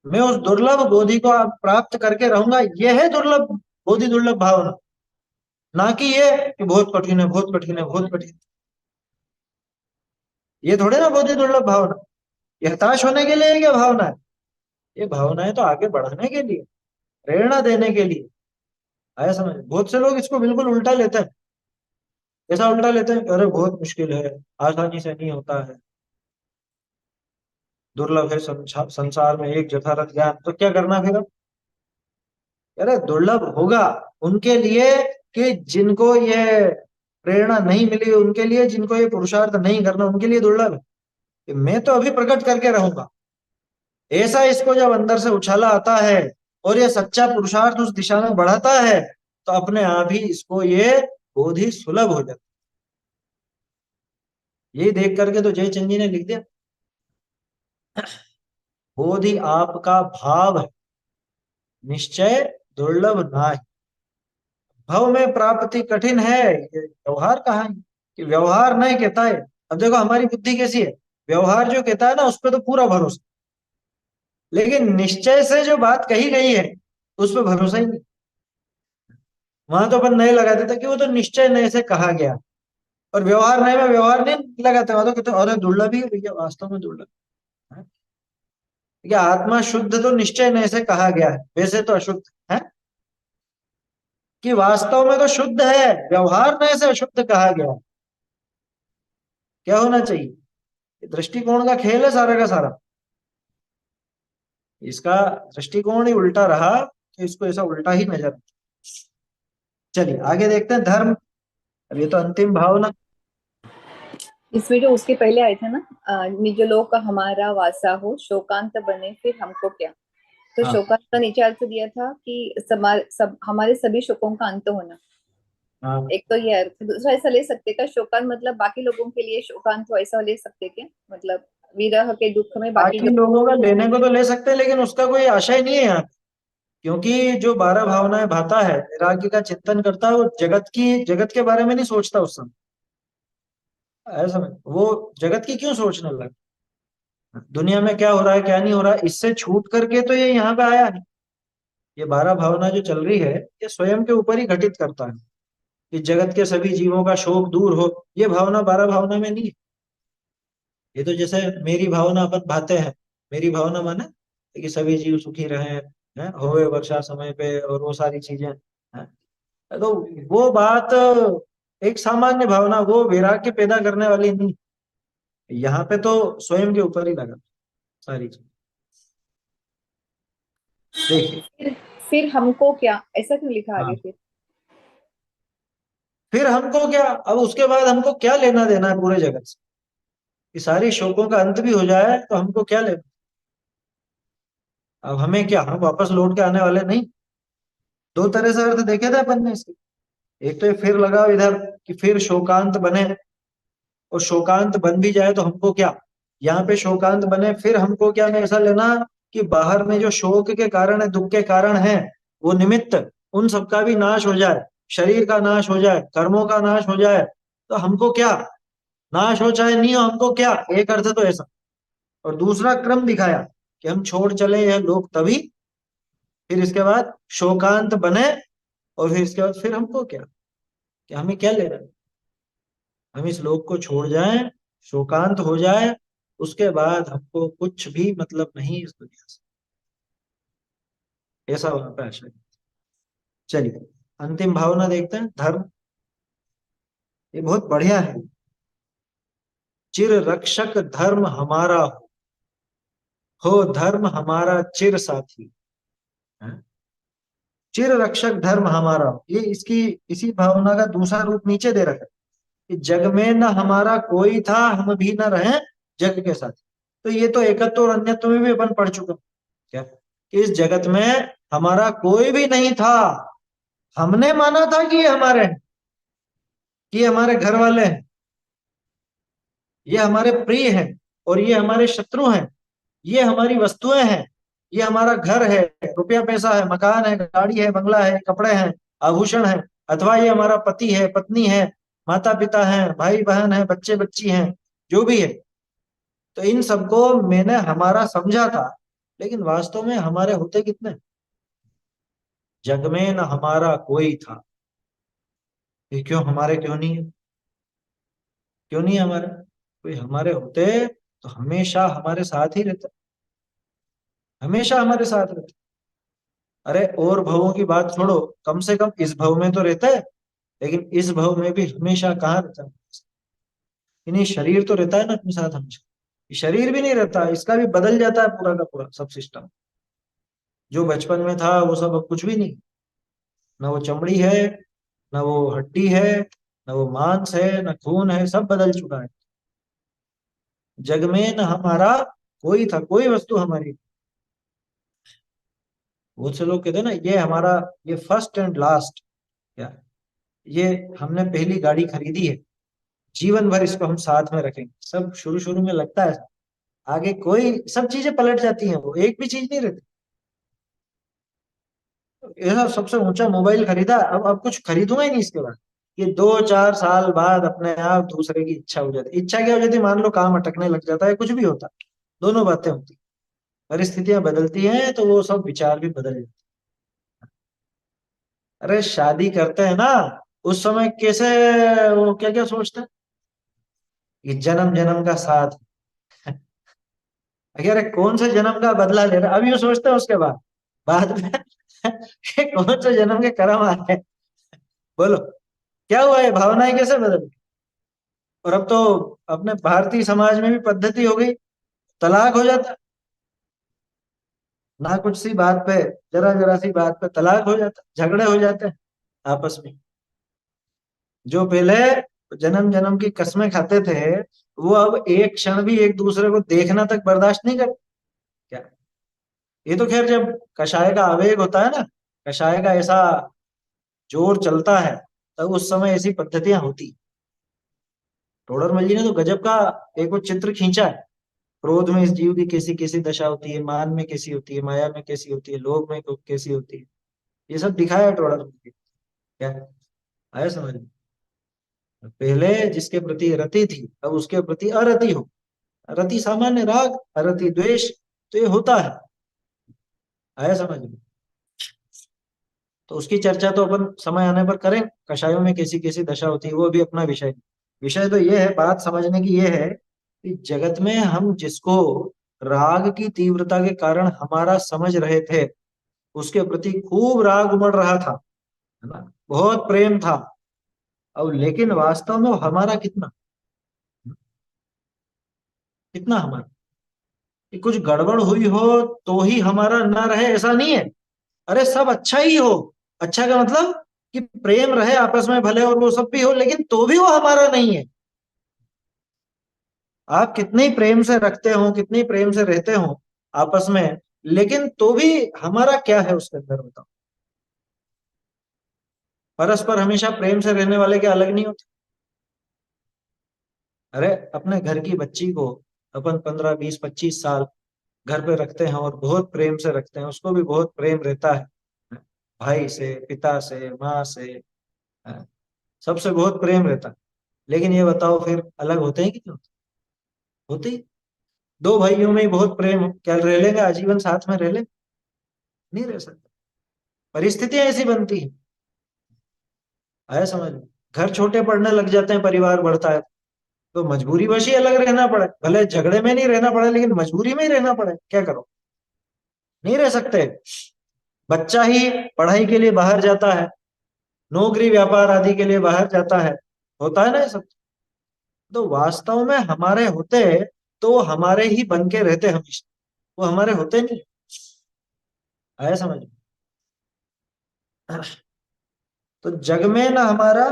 मैं उस दुर्लभ बोधि को अब प्राप्त करके रहूंगा, यह है दुर्लभ बोधि दुर्लभ भावना। ना कि ये कि बहुत कठिन है, बहुत कठिन है, बहुत कठिन। ये थोड़े ना बोधि दुर्लभ भावना। ये हताश होने के लिए क्या भावना है? ये भावनाएं तो आगे बढ़ाने के लिए, प्रेरणा देने के लिए। आया समझ? बहुत से लोग इसको बिल्कुल उल्टा लेते हैं। ऐसा उल्टा लेते हैं, अरे बहुत मुश्किल है, आसानी से नहीं होता है, दुर्लभ है संसार में एक यथार्थ ज्ञान, तो क्या करना फिर अब? अरे दुर्लभ होगा उनके लिए कि जिनको ये प्रेरणा नहीं मिली, उनके लिए जिनको ये पुरुषार्थ नहीं करना, उनके लिए दुर्लभ है। कि मैं तो अभी प्रकट करके रहूंगा। ऐसा इसको जब अंदर से उछाला आता है और ये सच्चा पुरुषार्थ उस दिशा में बढ़ाता है, तो अपने आप ही इसको ये बोधि सुलभ हो जाता है। यही देख करके तो जयचंद जी ने लिख दिया, बोधि आपका भाव है, निश्चय दुर्लभ नाहि। भव में प्राप्ति कठिन है, ये व्यवहार कहाँ है? कि व्यवहार नहीं कहता है। अब देखो हमारी बुद्धि कैसी है, व्यवहार जो कहता है ना उस पर तो पूरा भरोसा, लेकिन निश्चय से जो बात कही गई है उस पर भरोसा ही नहीं। वहां तो अपन नहीं लगा देते कि वो तो निश्चय नहीं से कहा गया, और व्यवहार नहीं में व्यवहार नहीं लगाते, वहां तो कहते अरे दुर्लभ ही है भैया, वास्तव में दुर्लभ है। क्या आत्मा शुद्ध तो निश्चय नहीं से कहा गया है, वैसे तो अशुद्ध है। कि वास्तव में तो शुद्ध है, व्यवहार में से अशुद्ध कहा गया। क्या होना चाहिए? दृष्टिकोण का खेल है सारा का सारा। इसका दृष्टिकोण ही उल्टा रहा तो इसको ऐसा उल्टा ही नजर। चलिए आगे देखते हैं धर्म। अब ये तो अंतिम भावना। इसमें जो उसके पहले आए थे ना, निज लोक हमारा वासा हो, शोकांत बने फिर हमको क्या। तो हाँ शोकांत का नीचे अर्थ दिया था कि सब हमारे सभी शोकों का अंत होना। हाँ। एक तो ये अर्थ, दूसरा ऐसा ले सकते क्या, शोकांत मतलब बाकी लोगों के लिए शोकांत हो, ऐसा ले सकते क्या, मतलब विरह के दुख में बाकी बाकी लोग। लोगों का लेने को तो ले सकते हैं, लेकिन उसका कोई आशय नहीं है यहाँ। क्योंकि जो 12 भावनाएं भाता है, वैराग्य का चिंतन करता है, वो जगत के बारे में नहीं सोचता उस समय। ऐसा नहीं, वो जगत की क्यों सोचने लगा? दुनिया में क्या हो रहा है क्या नहीं हो रहा है, इससे छूट करके तो ये यहाँ पे आया है। ये 12 भावना जो चल रही है, ये स्वयं के ऊपर ही घटित करता है कि जगत के सभी जीवों का शोक दूर हो। ये भावना 12 भावना में नहीं है। ये तो जैसे मेरी भावना अपन भाते हैं, मेरी भावना माने कि सभी जीव सुखी रहे हैं, होवे वर्षा समय पे और वो सारी चीजें हैं। तो वो बात एक सामान्य भावना, वो वैराग्य पैदा करने वाली नहीं। यहाँ पे तो स्वयं के ऊपर ही लगा सारी चीज। देखिए। फिर हमको क्या, ऐसा क्यों लिखा आगे हाँ, फिर। फिर हमको क्या? अब उसके बाद हमको क्या लेना देना है पूरे जगत से? कि सारी शोकों का अंत भी हो जाए तो हमको क्या लेना? अब हमें क्या, हम वापस लौट के आने वाले नहीं। दो तरह से अर्थ देखे थे अपन ने इसके। एक तो ये फिर लगाओ इधर कि फिर शोकांत बने, और शोकांत बन भी जाए तो हमको क्या। यहाँ पे शोकांत बने फिर हमको क्या में ऐसा लेना कि बाहर में जो शोक के कारण है, दुख के कारण है, वो निमित्त, उन सबका भी नाश हो जाए, शरीर का नाश हो जाए, कर्मों का नाश हो जाए, तो हमको क्या। नाश हो चाहे नहीं हो, हमको क्या। एक अर्थ तो ऐसा। और दूसरा क्रम दिखाया कि हम छोड़ चले यह लोग तभी, फिर इसके बाद शोकांत बने, और फिर इसके बाद फिर हमको क्या, कि हमें क्या लेना है? हम इस लोक को छोड़ जाएं, शोकांत हो जाए, उसके बाद हमको कुछ भी मतलब नहीं इस दुनिया से। ऐसा वहां पे आशय। चलिए अंतिम भावना देखते हैं धर्म। ये बहुत बढ़िया है। चिर रक्षक धर्म हमारा हो धर्म हमारा चिर साथी। हैं? चिर रक्षक धर्म हमारा हो, ये इसकी इसी भावना का दूसरा रूप नीचे दे रखा है कि जग में न हमारा कोई था, हम भी न रहे जग के साथ। तो ये तो एकत्व और अन्यत्व में भी अपन पढ़ चुके हैं। क्या कि इस जगत में हमारा कोई भी नहीं था। हमने माना था कि ये हमारे हैं, कि ये हमारे घर वाले हैं, ये हमारे प्रिय हैं, और ये हमारे शत्रु हैं। ये हमारी वस्तुएं हैं, ये हमारा घर है, रुपया पैसा है, मकान है, गाड़ी है, बंगला है, कपड़े हैं, आभूषण है। अथवा ये हमारा पति है, पत्नी है, माता पिता है, भाई बहन है, बच्चे बच्ची हैं, जो भी है। तो इन सबको मैंने हमारा समझा था, लेकिन वास्तव में हमारे होते कितने? जग में न हमारा कोई था। ये क्यों हमारे क्यों नहीं है? क्यों नहीं है हमारे? कोई हमारे होते तो हमेशा हमारे साथ ही रहता, हमेशा हमारे साथ रहता। अरे और भवों की बात छोड़ो, कम से कम इस भव में तो रहता है। लेकिन इस भव में भी हमेशा कहाँ रहता है? इन्हीं शरीर तो रहता है ना अपने साथ हमेशा। ये शरीर भी नहीं रहता, इसका भी बदल जाता है पूरा का पूरा सब सिस्टम। जो बचपन में था वो सब अब कुछ भी नहीं। ना वो चमड़ी है, ना वो हड्डी है, ना वो मांस है, ना खून है, सब बदल चुका है। जग में न हमारा कोई था, कोई वस्तु हमारी। बहुत से लोग कहते हैं ना, ये हमारा, ये फर्स्ट एंड लास्ट। क्या, ये हमने पहली गाड़ी खरीदी है, जीवन भर इसको हम साथ में रखेंगे। सब शुरू शुरू में लगता है, आगे कोई सब चीजें पलट जाती हैं, वो एक भी चीज नहीं रहती। ऐसा सबसे ऊंचा मोबाइल खरीदा, अब कुछ खरीदूंगा ही नहीं इसके बाद। ये 2-4 साल बाद अपने आप दूसरे की इच्छा हो जाती। इच्छा क्या हो जाती? मान लो काम अटकने लग जाता है, कुछ भी होता, दोनों बातें होती। परिस्थितियां बदलती हैं तो वो सब विचार भी बदल जाते। अरे शादी करते हैं ना, उस समय कैसे, वो क्या क्या सोचते हैं कि जन्म जन्म का साथ। अरे कौन से जन्म का बदला ले रहा, अब ये सोचते हैं उसके बाद, बाद में कि कौन से जन्म के कर्म आ रहे हैं। बोलो क्या हुआ, है भावनाएं कैसे बदल गई? और अब तो अपने भारतीय समाज में भी पद्धति हो गई, तलाक हो जाता, ना कुछ सी बात पे, जरा जरा सी बात पे तलाक हो जाता, झगड़े हो जाते हैं आपस में। जो पहले जन्म जन्म की कस्में खाते थे, वो अब एक क्षण भी एक दूसरे को देखना तक बर्दाश्त नहीं करते क्या? ये तो खैर जब कषाय का आवेग होता है ना, कषाय का ऐसा जोर चलता है, तब उस समय ऐसी पद्धतियां होती। टोडरमल जी ने तो गजब का एक वो चित्र खींचा है, क्रोध में इस जीव की कैसी कैसी दशा होती है, मान में कैसी होती है, माया में कैसी होती है, लोभ में कैसी होती है। ये सब दिखाया है टोडरमल जी। क्या आया समझ में? पहले जिसके प्रति रति थी, अब उसके प्रति अरति हो। रति सामान्य राग, अरति द्वेष, तो ये होता है। आया समझ में? तो उसकी चर्चा तो अपन समय आने पर करें, कषायों में कैसी कैसी दशा होती है, वो भी अपना विषय। विषय तो ये है, बात समझने की ये है कि जगत में हम जिसको राग की तीव्रता के कारण हमारा समझ रहे थे, उसके प्रति खूब राग उमड़ रहा था, है ना, बहुत प्रेम था। अब लेकिन वास्तव में वो हमारा कितना, कितना हमारा, कि कुछ गड़बड़ हुई हो तो ही हमारा ना रहे ऐसा नहीं है। अरे सब अच्छा ही हो, अच्छा का मतलब कि प्रेम रहे आपस में भले और वो सब भी हो, लेकिन तो भी वो हमारा नहीं है। आप कितने ही प्रेम से रखते हो, कितने ही प्रेम से रहते हो आपस में, लेकिन तो भी हमारा क्या है उसके अंदर, बताओ। परस्पर हमेशा प्रेम से रहने वाले के अलग नहीं होते। अरे अपने घर की बच्ची को अपन 15 20 25 साल घर पे रखते हैं और बहुत प्रेम से रखते हैं, उसको भी बहुत प्रेम रहता है, भाई से, पिता से, माँ से, सबसे बहुत प्रेम रहता है। लेकिन ये बताओ फिर अलग होते हैं कि नहीं होते? होते ही। दो भाइयों में ही बहुत प्रेम हो, क्या रह लेंगे आजीवन साथ में, रह ले? नहीं रह सकते, परिस्थितियां ऐसी बनती हैं। आया समझ में? घर छोटे पड़ने लग जाते हैं, परिवार बढ़ता है, तो मजबूरी वश ही अलग रहना पड़े, भले झगड़े में नहीं रहना पड़े, लेकिन मजबूरी में ही रहना पड़े, क्या करो, नहीं रह सकते। बच्चा ही पढ़ाई के लिए बाहर जाता है, नौकरी व्यापार आदि के लिए बाहर जाता है, होता है ना ये सब। तो वास्तव में हमारे होते, तो वो हमारे ही बन के रहते हमेशा, वो हमारे होते नहीं। आया समझ में? तो जग में ना हमारा,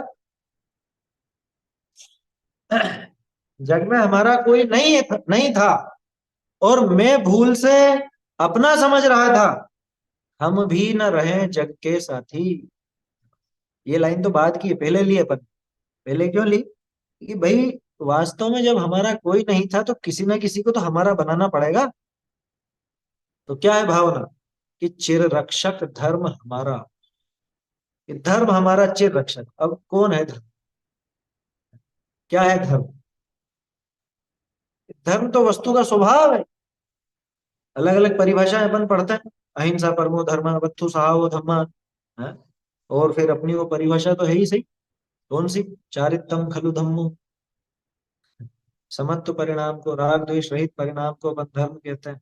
जग में हमारा कोई नहीं था, और मैं भूल से अपना समझ रहा था, हम भी न रहे जग के साथी। ये लाइन तो बाद की है, पहले ली अपन। पहले क्यों ली? कि भाई वास्तव में जब हमारा कोई नहीं था, तो किसी ना किसी को तो हमारा बनाना पड़ेगा। तो क्या है भावना? कि चिर रक्षक धर्म हमारा, कि धर्म हमारा चिर रक्षक। अब कौन है धर्म? क्या है धर्म? धर्म तो वस्तु का स्वभाव है। अलग अलग परिभाषाएं अपन पढ़ते हैं, अहिंसा परमो धर्म, वत्थु सहावो धम्मा, है? और फिर अपनी वो परिभाषा तो है ही सही। कौन सी? चारित्रम खलु धम्मो, समत्व परिणाम को, राग द्वेष रहित परिणाम को अपन धर्म कहते हैं।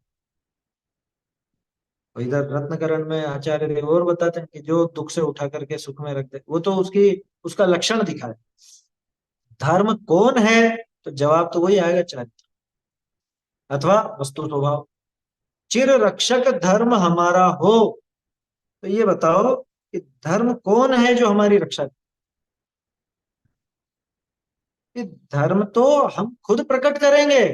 और इधर रत्नकरण में आचार्य देव और बताते हैं कि जो दुख से उठा करके सुख में रख दे, वो तो उसकी, उसका लक्षण दिखा है। धर्म कौन है? तो जवाब तो वही आएगा, चारित्र अथवा वस्तु स्वभाव। चिर रक्षक धर्म हमारा हो, तो ये बताओ कि धर्म कौन है जो हमारी रक्षा करे? कि धर्म तो हम खुद प्रकट करेंगे।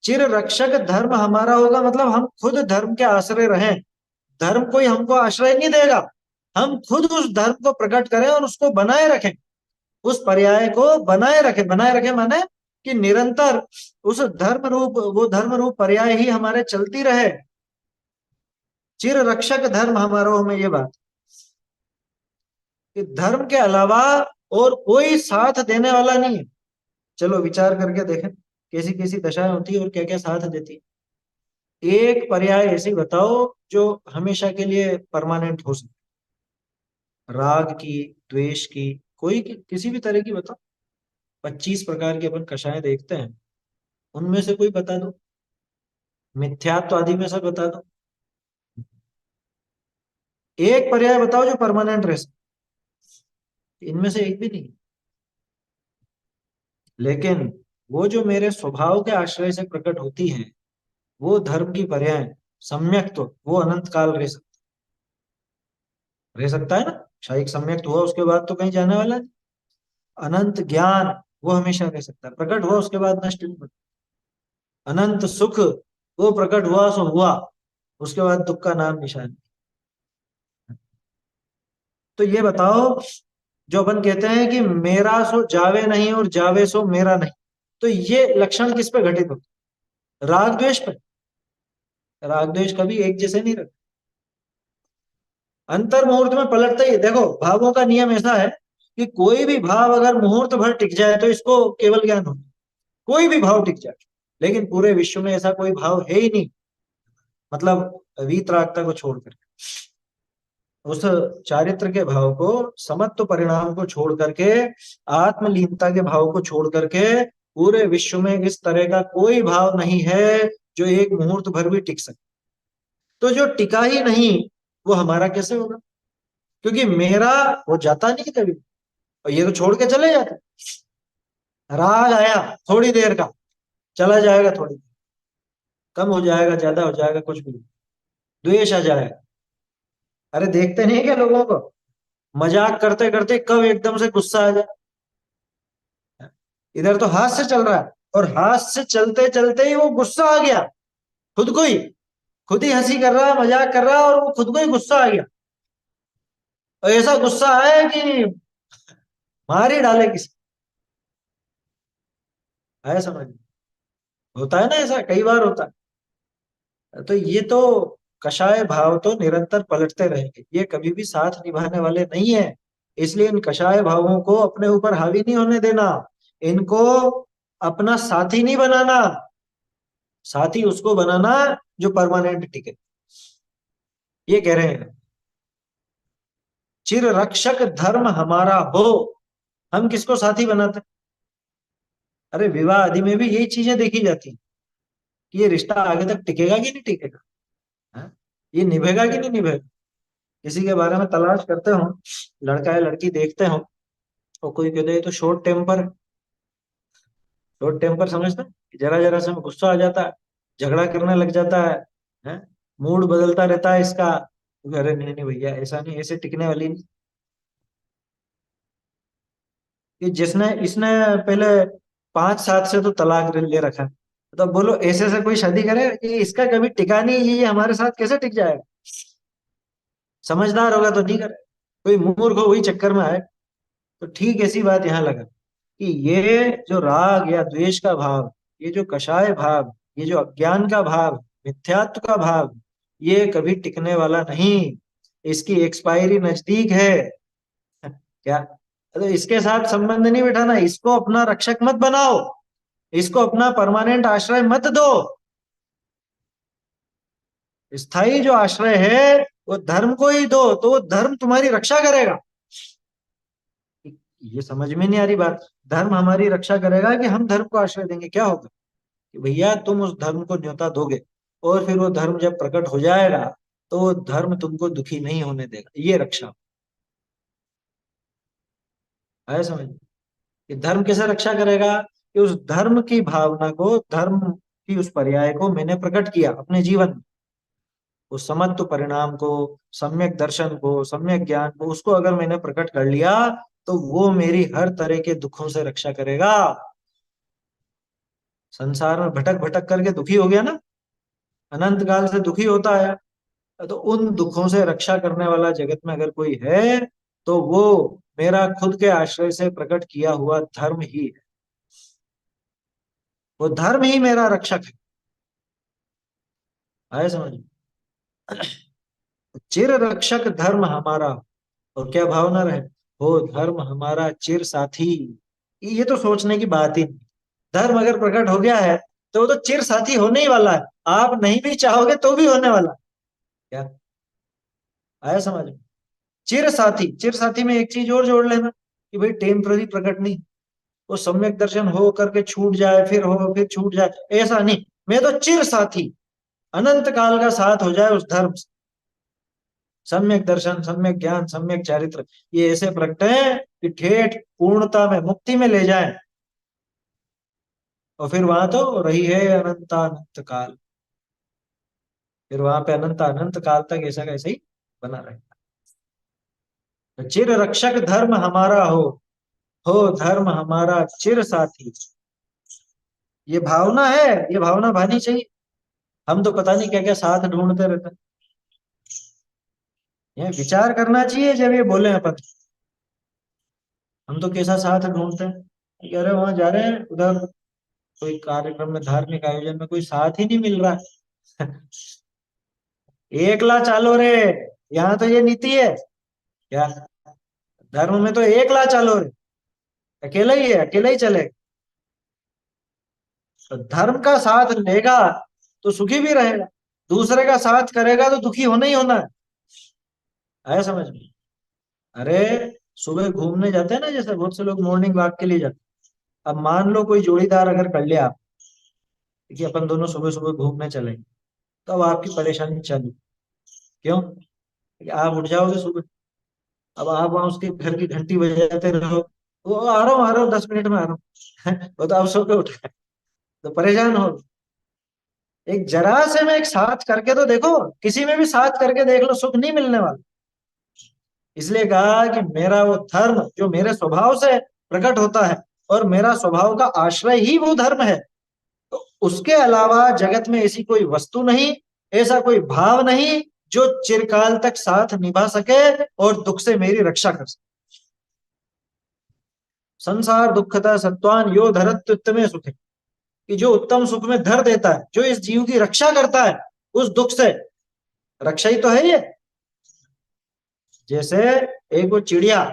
चिर रक्षक धर्म हमारा होगा मतलब हम खुद धर्म के आश्रय रहें, धर्म कोई हमको आश्रय नहीं देगा। हम खुद उस धर्म को प्रकट करें और उसको बनाए रखें, उस पर्याय को बनाए रखें। बनाए रखें माने कि निरंतर उस धर्म रूप, वो धर्म रूप पर्याय ही हमारे चलती रहे। चिर रक्षक धर्म हमारा हो, में ये बात कि धर्म के अलावा और कोई साथ देने वाला नहीं है। चलो विचार करके देखें कैसी कैसी दशाएं होती है और क्या क्या साथ देती है। एक पर्याय ऐसी बताओ जो हमेशा के लिए परमानेंट हो सके, राग की, द्वेष की, कोई किसी भी तरह की बताओ। 25 प्रकार की अपन कषाएं देखते हैं, उनमें से कोई बता दो, मिथ्यात्व आदि में से बता दो। एक पर्याय बताओ जो परमानेंट रह सके। इनमें से एक भी नहीं। लेकिन वो जो मेरे स्वभाव के आश्रय से प्रकट होती है, वो धर्म की पर्याय सम्यक, तो वो अनंत काल रह सकता है ना। शायद सम्यक हुआ उसके बाद तो कहीं जाने वाला नहीं। अनंत ज्ञान वो हमेशा रह सकता है, प्रकट हुआ उसके बाद नष्ट नहीं होता। अनंत सुख वो प्रकट हुआ सो हुआ, उसके बाद दुख का नाम निशान नहीं। तो ये बताओ, जो अपन कहते हैं कि मेरा सो जावे नहीं और जावे सो मेरा नहीं, तो ये लक्षण किस पे घटित होता है? राग द्वेष पे। राग द्वेष कभी एक जैसे नहीं रहते, अंतर मुहूर्त में पलटता ही है। देखो भावों का नियम ऐसा है कि कोई भी भाव अगर मुहूर्त भर टिक जाए तो इसको केवल ज्ञान हो। कोई भी भाव टिक जाए, लेकिन पूरे विश्व में ऐसा कोई भाव है ही नहीं, मतलब वीतरागता को छोड़कर, उस चारित्र के भाव को, समत्व परिणाम को छोड़ करके, आत्मलीनता के भाव को छोड़ करके, पूरे विश्व में इस तरह का कोई भाव नहीं है जो एक मुहूर्त भर भी टिक सके। तो जो टिका ही नहीं वो हमारा कैसे होगा? क्योंकि मेरा वो जाता नहीं कभी, और ये तो छोड़ के चले जाते। राग आया थोड़ी देर का, चला जाएगा, थोड़ी देर कम हो जाएगा, ज्यादा हो जाएगा, कुछ भी नहीं। द्वेष आ जाएगा, अरे देखते नहीं क्या लोगों को, मजाक करते करते कब एकदम से गुस्सा आ जाए। इधर तो हाथ से चल रहा है, और हाथ से चलते चलते ही वो गुस्सा आ गया, खुद को ही, खुद ही हंसी कर रहा है, मजाक कर रहा है, और वो खुद को ही गुस्सा आ गया। और ऐसा गुस्सा है कि मार ही डाले किसी। है समझ में? होता है ना, ऐसा कई बार होता है। तो ये तो कषाय भाव तो निरंतर पलटते रहेंगे, ये कभी भी साथ निभाने वाले नहीं है। इसलिए इन कषाय भावों को अपने ऊपर हावी नहीं होने देना, इनको अपना साथी नहीं बनाना। साथी उसको बनाना जो परमानेंट टिके। ये कह रहे हैं, चिर रक्षक धर्म हमारा हो। हम किसको साथी बनाते हैं? अरे विवाह आदि में भी यही चीजें देखी जाती हैं कि ये रिश्ता आगे तक टिकेगा कि नहीं टिकेगा, है? ये निभेगा कि नहीं निभेगा। किसी के बारे में तलाश करते हो, लड़का या लड़की देखते हो, और कोई कहते हैं तो शॉर्ट टेम्पर। शॉर्ट टेम्पर समझते हैं? जरा जरा से गुस्सा आ जाता है, झगड़ा करने लग जाता है? मूड बदलता रहता है इसका। अरे नहीं नहीं भैया, ऐसा नहीं, ऐसे टिकने वाली नहीं। कि जिसने इसने पहले 5-7 से तो तलाक ले रखा है, तो बोलो ऐसे से कोई शादी करे, ये इसका कभी टिका नहीं, ये हमारे साथ कैसे टिक जाएगा? समझदार होगा तो नहीं करे, कोई मूर्ख हो वही चक्कर में आए। तो ठीक ऐसी बात यहाँ लगा कि ये जो राग या द्वेष का भाव, ये जो कषाय भाव, ये जो अज्ञान का भाव, मिथ्यात्व का भाव, ये कभी टिकने वाला नहीं। इसकी एक्सपायरी नजदीक है। क्या? तो इसके साथ संबंध नहीं बिठाना, इसको अपना रक्षक मत बनाओ, इसको अपना परमानेंट आश्रय मत दो। स्थायी जो आश्रय है वो धर्म को ही दो, तो वो धर्म तुम्हारी रक्षा करेगा। ये समझ में नहीं आ रही बात। धर्म हमारी रक्षा करेगा कि हम धर्म को आश्रय देंगे? क्या होगा कि भैया तुम उस धर्म को न्योता दोगे, और फिर वो धर्म जब प्रकट हो जाएगा तो वो धर्म तुमको दुखी नहीं होने देगा। ये रक्षा है, समझ में? कि धर्म कैसे रक्षा करेगा? कि उस धर्म की भावना को, धर्म की उस पर्याय को मैंने प्रकट किया अपने जीवन में, उस समत्व परिणाम को, सम्यक दर्शन को, सम्यक ज्ञान को, उसको अगर मैंने प्रकट कर लिया तो वो मेरी हर तरह के दुखों से रक्षा करेगा। संसार में भटक भटक करके दुखी हो गया ना, अनंत काल से दुखी होता है, तो उन दुखों से रक्षा करने वाला जगत में अगर कोई है तो वो मेरा खुद के आश्रय से प्रकट किया हुआ धर्म ही है। वो धर्म ही मेरा रक्षक है। आए समझ में? चिर रक्षक धर्म हमारा, और क्या भावना रहे, हो धर्म हमारा चिर साथी। ये तो सोचने की बात ही नहीं। धर्म अगर प्रकट हो गया है तो वो तो चिर साथी होने ही वाला है, आप नहीं भी चाहोगे तो भी होने वाला है। क्या? आया समझ में? चिर साथी, चिर साथी में एक चीज और जोड़ लेना कि भाई टेम्पररी प्रकट नहीं, वो सम्यक दर्शन हो करके छूट जाए, फिर हो फिर छूट जाए, ऐसा नहीं। मैं तो चिर साथी, अनंत काल का साथ हो जाए उस धर्म से। सम्यक दर्शन, सम्यक ज्ञान, सम्यक चारित्र, ये ऐसे प्रगटे कि ठेठ पूर्णता में, मुक्ति में ले जाए। और फिर वहां तो रही है अनंतानंत काल, फिर वहां पे अनंत अनंत काल तक ऐसा कैसे ही बना रहे। चिर रक्षक धर्म हमारा हो धर्म हमारा चिर साथी। ये भावना है, ये भावना भानी चाहिए। हम तो पता नहीं क्या क्या साथ ढूंढते रहते हैं। ये विचार करना चाहिए जब ये बोले अपन, हम तो कैसा साथ ढूंढते हैं। कह रहे वहां जा रहे हैं, उधर कोई कार्यक्रम में, धार्मिक आयोजन में कोई साथ ही नहीं मिल रहा है। एकला चालो रे, यहाँ तो ये नीति है क्या? धर्म में तो एकला चालो रे, अकेला ही है, अकेला ही चले। तो धर्म का साथ लेगा तो सुखी भी रहेगा, दूसरे का साथ करेगा तो दुखी होना ही होना है। आया समझ में? अरे सुबह घूमने जाते हैं ना, जैसे बहुत से लोग मॉर्निंग वॉक के लिए जाते हैं। अब मान लो कोई जोड़ीदार अगर कर लिया आप, कि अपन दोनों सुबह सुबह घूमने चले, तो अब आपकी परेशानी चालू। क्यों? कि आप उठ जाओगे सुबह, अब आप वहां उसके घर की घंटी बजाते रहो, वो आ रहा हूँ 10 मिनट में आ रहा हूँ। वो तो आप सो के उठ गए, तो परेशान हो। एक जरा से में एक साथ करके तो देखो, किसी में भी साथ करके देख लो, सुख नहीं मिलने वाला। इसलिए कहा कि मेरा वो धर्म जो मेरे स्वभाव से प्रकट होता है, और मेरा स्वभाव का आश्रय ही वो धर्म है, तो उसके अलावा जगत में ऐसी कोई वस्तु नहीं, ऐसा कोई भाव नहीं जो चिरकाल तक साथ निभा सके और दुख से मेरी रक्षा कर सके। संसार दुखता सत्वान यो धरत उत्तमे सुखे, कि जो उत्तम सुख में धर देता है, जो इस जीव की रक्षा करता है उस दुख से, रक्षा ही तो है ये। जैसे एक वो चिड़िया,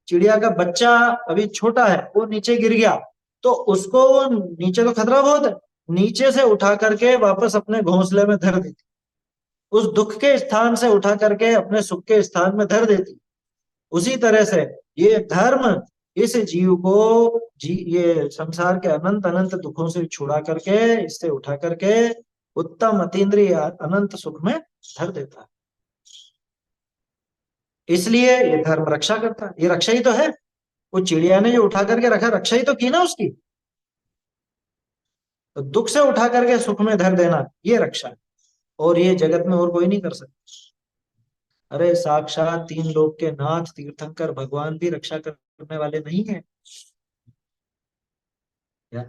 चिड़िया का बच्चा अभी छोटा है, वो नीचे गिर गया, तो उसको नीचे तो खतरा बहुत है, नीचे से उठा करके वापस अपने घोंसले में धर देती, उस दुख के स्थान से उठा करके अपने सुख के स्थान में धर देती। उसी तरह से ये धर्म इस जीव को ये संसार के अनंत अनंत दुखों से छुड़ा करके, इससे उठा करके उत्तम अतीन्द्रिय अनंत सुख में धर देता है। इसलिए ये धर्म रक्षा करता है, ये रक्षा ही तो है। वो चिड़िया ने जो उठा करके रखा, रक्षा ही तो की ना उसकी। तो दुख से उठा करके सुख में धर देना, ये रक्षा है, और ये जगत में और कोई नहीं कर सकता। अरे साक्षात 3 लोक के नाथ तीर्थंकर भगवान भी रक्षा करने वाले नहीं है क्या?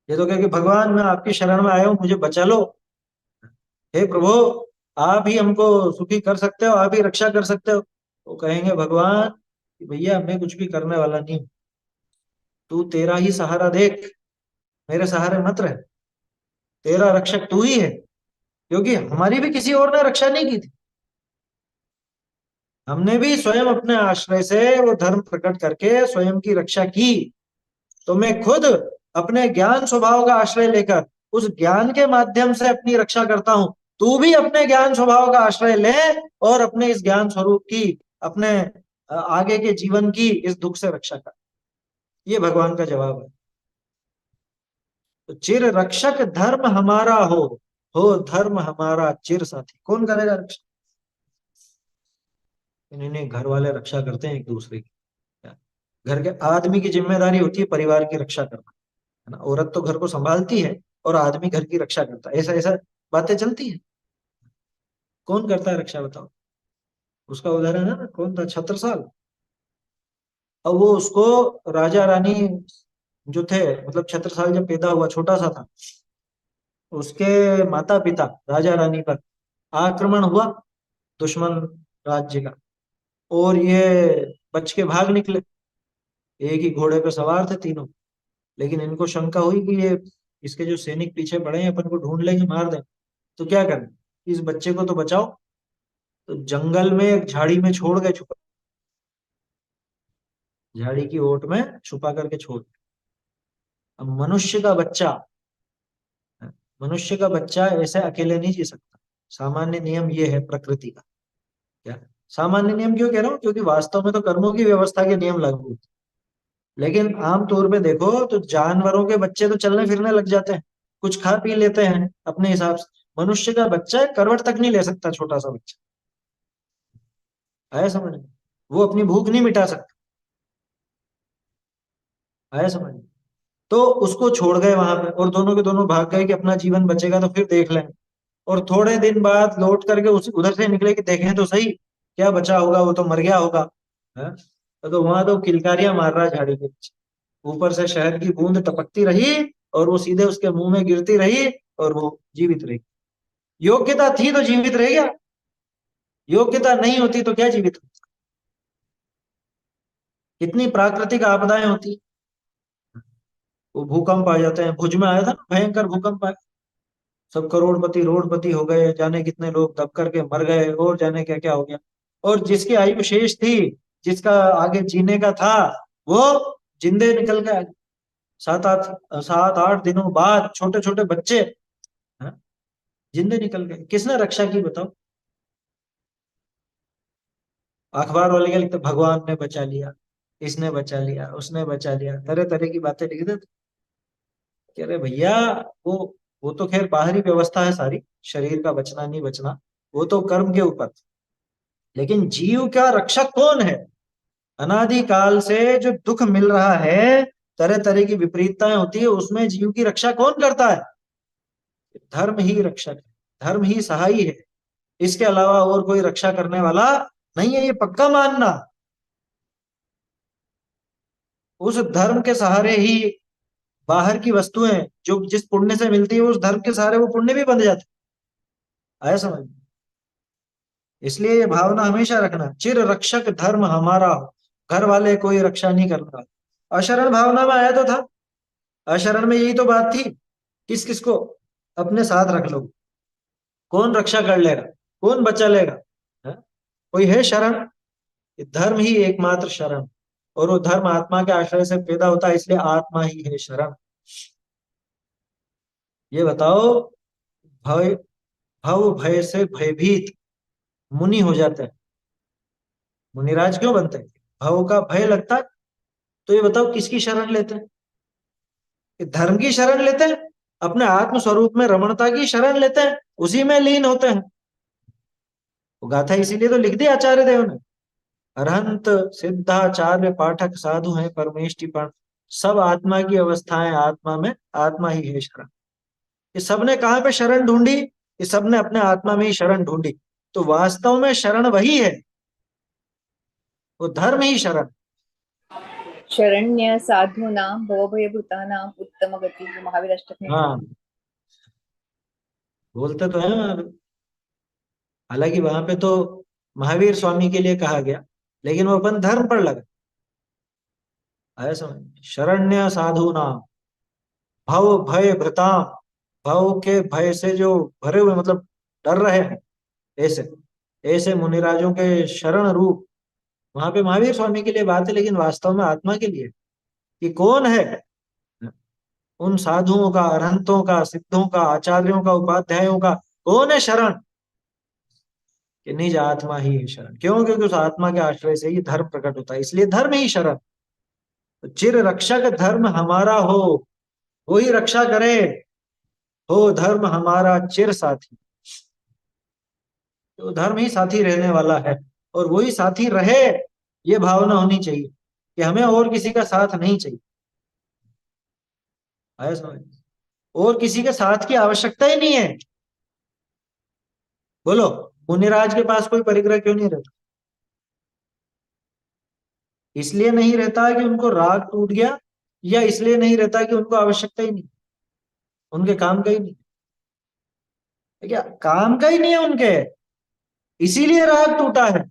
ये तो कहे कि भगवान मैं आपकी शरण में आया हूं, मुझे बचा लो। हे प्रभु, आप ही हमको सुखी कर सकते हो, आप ही रक्षा कर सकते हो। वो कहेंगे भगवान कि भैया मैं कुछ भी करने वाला नहीं हूं, तू तेरा ही सहारा देख, मेरे सहारे मत रह, तेरा रक्षक तू ही है। क्योंकि हमारी भी किसी और ने रक्षा नहीं की थी, हमने भी स्वयं अपने आश्रय से वो धर्म प्रकट करके स्वयं की रक्षा की। तो मैं खुद अपने ज्ञान स्वभाव का आश्रय लेकर उस ज्ञान के माध्यम से अपनी रक्षा करता हूं। तू भी अपने ज्ञान स्वभाव का आश्रय ले और अपने इस ज्ञान स्वरूप की, अपने आगे के जीवन की इस दुख से रक्षा कर। ये भगवान का जवाब है। तो चिर रक्षक धर्म हमारा हो धर्म हमारा चिर साथी। कौन करेगा रक्षा? इन्हें घर वाले रक्षा करते हैं एक दूसरे की। घर के आदमी की जिम्मेदारी होती है परिवार की रक्षा करना, है ना। औरत तो घर को संभालती है और आदमी घर की रक्षा करता है, ऐसा ऐसा बातें चलती है। कौन करता है रक्षा बताओ? उसका उदाहरण है ना, कौन था, छत्रसाल। अब वो उसको राजा रानी जो थे, मतलब छत्रसाल जब पैदा हुआ छोटा सा था, उसके माता पिता राजा रानी पर आक्रमण हुआ दुश्मन राज्य का, और ये बच के भाग निकले। एक ही घोड़े पे सवार थे तीनों, लेकिन इनको शंका हुई कि ये इसके जो सैनिक पीछे पड़े हैं अपन को ढूंढ लेंगे, मार दें। तो क्या करें, इस बच्चे को तो बचाओ। तो जंगल में एक झाड़ी में छोड़ गए, छुपा, झाड़ी की ओट में छुपा करके छोड़। अब मनुष्य का बच्चा ऐसे अकेले नहीं जी सकता। सामान्य नियम ये है प्रकृति का। क्या सामान्य नियम क्यों कह रहा हूँ? क्योंकि वास्तव में तो कर्मों की व्यवस्था के नियम लागू होते हैं। लेकिन आमतौर पे देखो तो जानवरों के बच्चे तो चलने फिरने लग जाते हैं, कुछ खा पी लेते हैं अपने हिसाब से। मनुष्य का बच्चा करवट तक नहीं ले सकता, छोटा सा बच्चा। आया समझ में? वो अपनी भूख नहीं मिटा सकता। आया समझ में? तो उसको छोड़ गए वहां पे, और दोनों के दोनों भाग गए कि अपना जीवन बचेगा तो फिर देख लेंगे। और थोड़े दिन बाद लौट करके उस उधर से निकले कि देखें तो सही क्या बचा होगा, वो तो मर गया होगा। है? तो वहां तो किलकारियां मार रहा है झाड़ी के पीछे, ऊपर से शहद की बूंद टपकती रही और वो सीधे उसके मुंह में गिरती रही, और वो जीवित रही। योग्यता थी तो जीवित रह गया, योग्यता नहीं होती तो क्या जीवित हो? कितनी प्राकृतिक आपदाएं होती। वो भूकंप आ जाते हैं, भुज में आया था ना भयंकर भूकंप आया, सब करोड़पति रोड़पति हो गए, जाने कितने लोग दब करके मर गए, और जाने क्या क्या हो गया। और जिसकी आयु शेष थी, जिसका आगे जीने का था, वो जिंदे निकल गए। 7-8 बाद छोटे छोटे बच्चे, हाँ, जिंदे निकल गए। किसने रक्षा की बताओ? अखबार वाले क्या लिखते, भगवान ने बचा लिया, इसने बचा लिया, उसने बचा लिया, तरह तरह की बातें लिख देते। कह रहे भैया, वो वो तो खैर बाहरी व्यवस्था है सारी, शरीर का बचना नहीं बचना, वो तो कर्म के ऊपर। लेकिन जीव का रक्षक कौन है? अनादि काल से जो दुख मिल रहा है, तरह तरह की विपरीतताएं होती है, उसमें जीव की रक्षा कौन करता है? धर्म ही रक्षक है, धर्म ही सहाई है। इसके अलावा और कोई रक्षा करने वाला नहीं है, ये पक्का मानना। उस धर्म के सहारे ही बाहर की वस्तुएं जो जिस पुण्य से मिलती है, उस धर्म के सहारे वो पुण्य भी बन जाते। आया समझ में? इसलिए ये भावना हमेशा रखना, चिर रक्षक धर्म हमारा हो, घर वाले कोई रक्षा नहीं करना। अशरण भावना में आया तो था, अशरण में यही तो बात थी, किस किस को अपने साथ रख लो, कौन रक्षा कर लेगा, कौन बचा लेगा? है? कोई है शरण? ये धर्म ही एकमात्र शरण, और वो धर्म आत्मा के आश्रय से पैदा होता है, इसलिए आत्मा ही है शरण। ये बताओ, भय, भव भय से भयभीत मुनि हो जाते हैं, मुनिराज क्यों बनते हैं? भव का भय लगता है। तो ये बताओ किसकी शरण लेते हैं? ये धर्म की शरण लेते हैं, अपने आत्म स्वरूप में रमणता की शरण लेते हैं, उसी में लीन होते हैं। वो गाथा इसीलिए तो लिख दी आचार्य देव ने, अरहंत सिद्धाचार्य पाठक साधु है परमेष्टिपण, सब आत्मा की अवस्थाएं आत्मा में, आत्मा ही है शरण। ये सबने कहाँ पे शरण ढूंढी? ये सबने अपने आत्मा में ही शरण ढूंढी। तो वास्तव में शरण वही है, वो धर्म ही शरण। शरण्य साधूनां भवभयभूतानां उत्तम गति, जो महावीर अष्टक में है। हाँ, बोलते तो हैं। हालांकि वहां पे तो महावीर स्वामी के लिए कहा गया, लेकिन वो अपन धर्म पर लगा। आया समझ? शरण्य साधु नाम भव भय भृताम, भव के भय से जो भरे हुए, मतलब डर रहे हैं, ऐसे ऐसे मुनिराजों के शरण रूप। वहां पे महावीर स्वामी के लिए बात है, लेकिन वास्तव में आत्मा के लिए, कि कौन है उन साधुओं का, अरहंतों का, सिद्धों का, आचार्यों का, उपाध्यायों का, कौन है शरण? कि निज आत्मा ही है शरण। क्यों? क्योंकि उस आत्मा के आश्रय से ही धर्म प्रकट होता है, इसलिए धर्म ही शरण। तो चिर रक्षक धर्म हमारा हो, वो ही रक्षा करे, हो धर्म हमारा चिर साथी। तो धर्म ही साथी रहने वाला है, और वही साथी रहे, ये भावना होनी चाहिए कि हमें और किसी का साथ नहीं चाहिए। आया समझ? और किसी के साथ की आवश्यकता ही नहीं है। बोलो, मुनिराज के पास कोई परिग्रह क्यों नहीं रहता? इसलिए नहीं रहता कि उनको राग टूट गया, या इसलिए नहीं रहता कि उनको आवश्यकता ही नहीं, उनके काम का ही नहीं है। क्या काम का ही नहीं है उनके, इसीलिए राग टूटा है।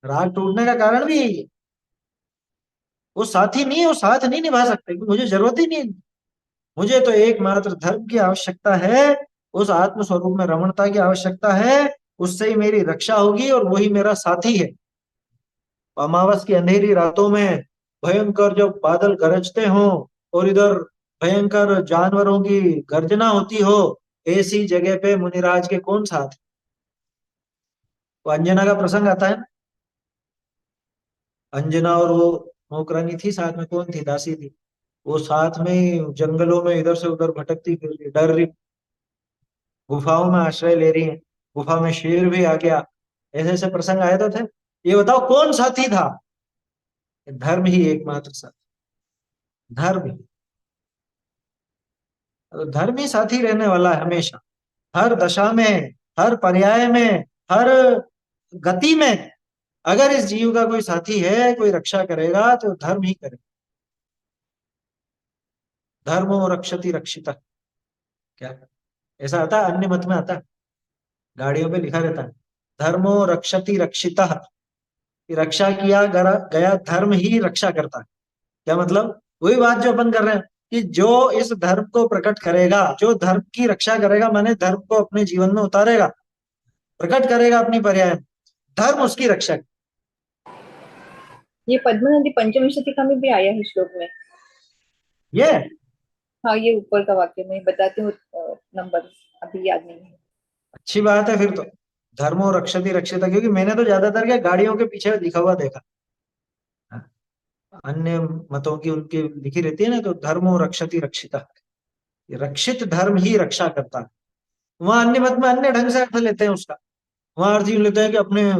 राग टूटने का कारण भी यही है, वो साथी नहीं है, वो साथ नहीं निभा सकते, क्योंकि मुझे जरूरत ही नहीं है। मुझे तो एकमात्र धर्म की आवश्यकता है, उस आत्म स्वरूप में रमणता की आवश्यकता है, उससे ही मेरी रक्षा होगी, और वही मेरा साथी है। अमावस की अंधेरी रातों में भयंकर जब बादल गरजते हों, और इधर भयंकर जानवरों की गर्जना होती हो, ऐसी जगह पे मुनिराज के कौन साथ? वो अंजना का प्रसंग आता है ना, अंजना और वो नौकरानी थी साथ में, कौन थी? दासी थी। वो साथ में जंगलों में इधर से उधर भटकती फिर रही, डर रही, गुफाओं में आश्रय ले रही है, गुफा में शेर भी आ गया। ऐसे ऐसे प्रसंग आए तो थे। ये बताओ कौन साथी था? धर्म ही एकमात्र साथी, धर्म ही। तो धर्म ही साथी रहने वाला है हमेशा, हर दशा में, हर पर्याय में, हर गति में। अगर इस जीव का कोई साथी है, कोई रक्षा करेगा, तो धर्म ही करेगा। धर्मो रक्षति रक्षिता, क्या ऐसा आता है? अन्य मत में आता है, गाड़ियों पे लिखा रहता है, धर्मो रक्षति रक्षिता, कि रक्षा किया गया धर्म ही रक्षा करता है। क्या मतलब? वही बात जो अपन कर रहे हैं, कि जो इस धर्म को प्रकट करेगा, जो धर्म की रक्षा करेगा, माने धर्म को अपने जीवन में उतारेगा, प्रकट करेगा अपनी पर्याय में, धर्म उसकी रक्षा। ये पद्मा नदी पंचविंशतिका में भी आया है श्लोक में। ये हाँ, ये ऊपर का वाक्य मैं बताती हूँ, नंबर अभी याद नहीं है। अच्छी बात है फिर तो, धर्मो रक्षति रक्षिता, क्योंकि मैंने तो ज्यादातर क्या गाड़ियों के पीछे लिखा हुआ देखा, अन्य मतों की उनकी लिखी रहती है ना, तो धर्मो रक्षति रक्षिता, ये रक्षित धर्म ही रक्षा करता है। वहां अन्य मत में अन्य ढंग से अर्थ लेते हैं उसका, वहां अर्थ यूं लेते हैं कि अपने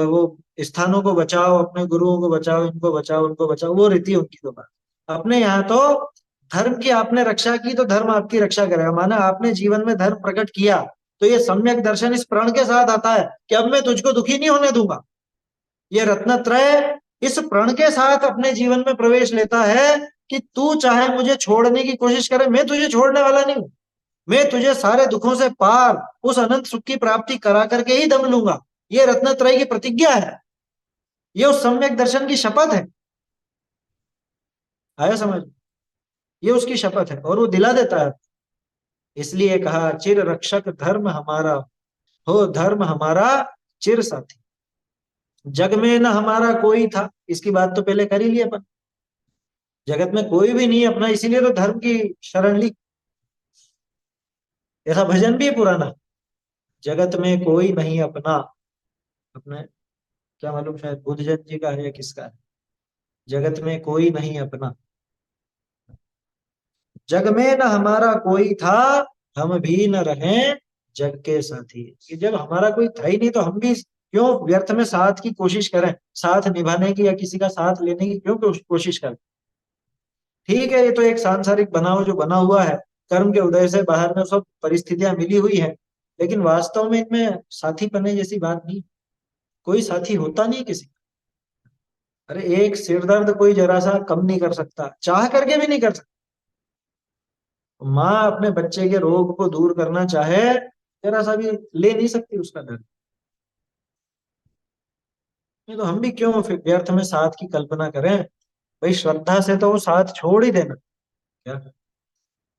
वो स्थानों को बचाओ, अपने गुरुओं को बचाओ, इनको बचाओ, उनको बचाओ, वो रहती है उनकी तो बात। अपने यहाँ तो धर्म की आपने रक्षा की तो धर्म आपकी रक्षा करेगा, माना आपने जीवन में धर्म प्रकट किया, तो ये सम्यक दर्शन इस प्रण के साथ आता है कि अब मैं तुझको दुखी नहीं होने दूंगा। ये रत्नत्रय इस प्रण के साथ अपने जीवन में प्रवेश लेता है कि तू चाहे मुझे छोड़ने की कोशिश करे, मैं तुझे छोड़ने वाला नहीं हूं, मैं तुझे सारे दुखों से पार उस अनंत सुख की प्राप्ति करा करके ही दम लूंगा। ये रत्नत्रय की प्रतिज्ञा है, ये उस सम्यक दर्शन की शपथ है। आया समझ? ये उसकी शपथ है और वो दिला देता है। इसलिए कहा चिर रक्षक धर्म हमारा, हो धर्म हमारा चिर साथी। जग में न हमारा कोई था, इसकी बात तो पहले कर ही ली अपन, जगत में कोई भी नहीं अपना, इसीलिए तो धर्म की शरण ली। ऐसा भजन भी है पुराना, जगत में कोई नहीं अपना, अपने क्या मालूम, शायद बुद्धजन जी का है या किसका है, जगत में कोई नहीं अपना, जग में न हमारा कोई था, हम भी न रहे जग के साथी। कि जब हमारा कोई था ही नहीं तो हम भी क्यों व्यर्थ में साथ की कोशिश करें, साथ निभाने की या किसी का साथ लेने की क्यों कोशिश करें? ठीक है, ये तो एक सांसारिक बनाव जो बना हुआ है, कर्म के उदय से बाहर में सब परिस्थितियां मिली हुई है, लेकिन वास्तव में इनमें साथी पन्ने जैसी बात नहीं, कोई साथी होता नहीं किसी। अरे एक सिरदर्द कोई जरा सा कम नहीं कर सकता, चाह करके भी नहीं कर सकता। माँ अपने बच्चे के रोग को दूर करना चाहे, जरा सा भी ले नहीं सकती उसका दर्द। नहीं तो हम भी क्यों फिर व्यर्थ में साथ की कल्पना करें? भाई श्रद्धा से तो वो साथ छोड़ ही देना, क्या?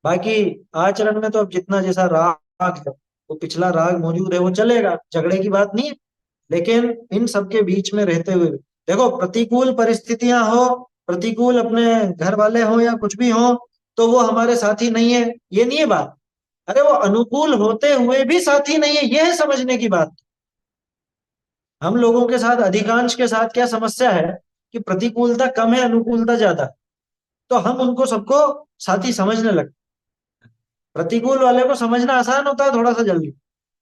बाकी आचरण में तो अब जितना जैसा राग है, वो पिछला राग मौजूद है, वो चलेगा, झगड़े की बात नहीं है। लेकिन इन सबके बीच में रहते हुए देखो, प्रतिकूल परिस्थितियां हो, प्रतिकूल अपने घर वाले हो या कुछ भी हो, तो वो हमारे साथी नहीं है, ये नहीं है बात। अरे वो अनुकूल होते हुए भी साथी नहीं है, ये है समझने की बात। हम लोगों के साथ, अधिकांश के साथ क्या समस्या है कि प्रतिकूलता कम है, अनुकूलता ज्यादा, तो हम उनको सबको साथी समझने लगते। प्रतिकूल वाले को समझना आसान होता है थोड़ा सा जल्दी,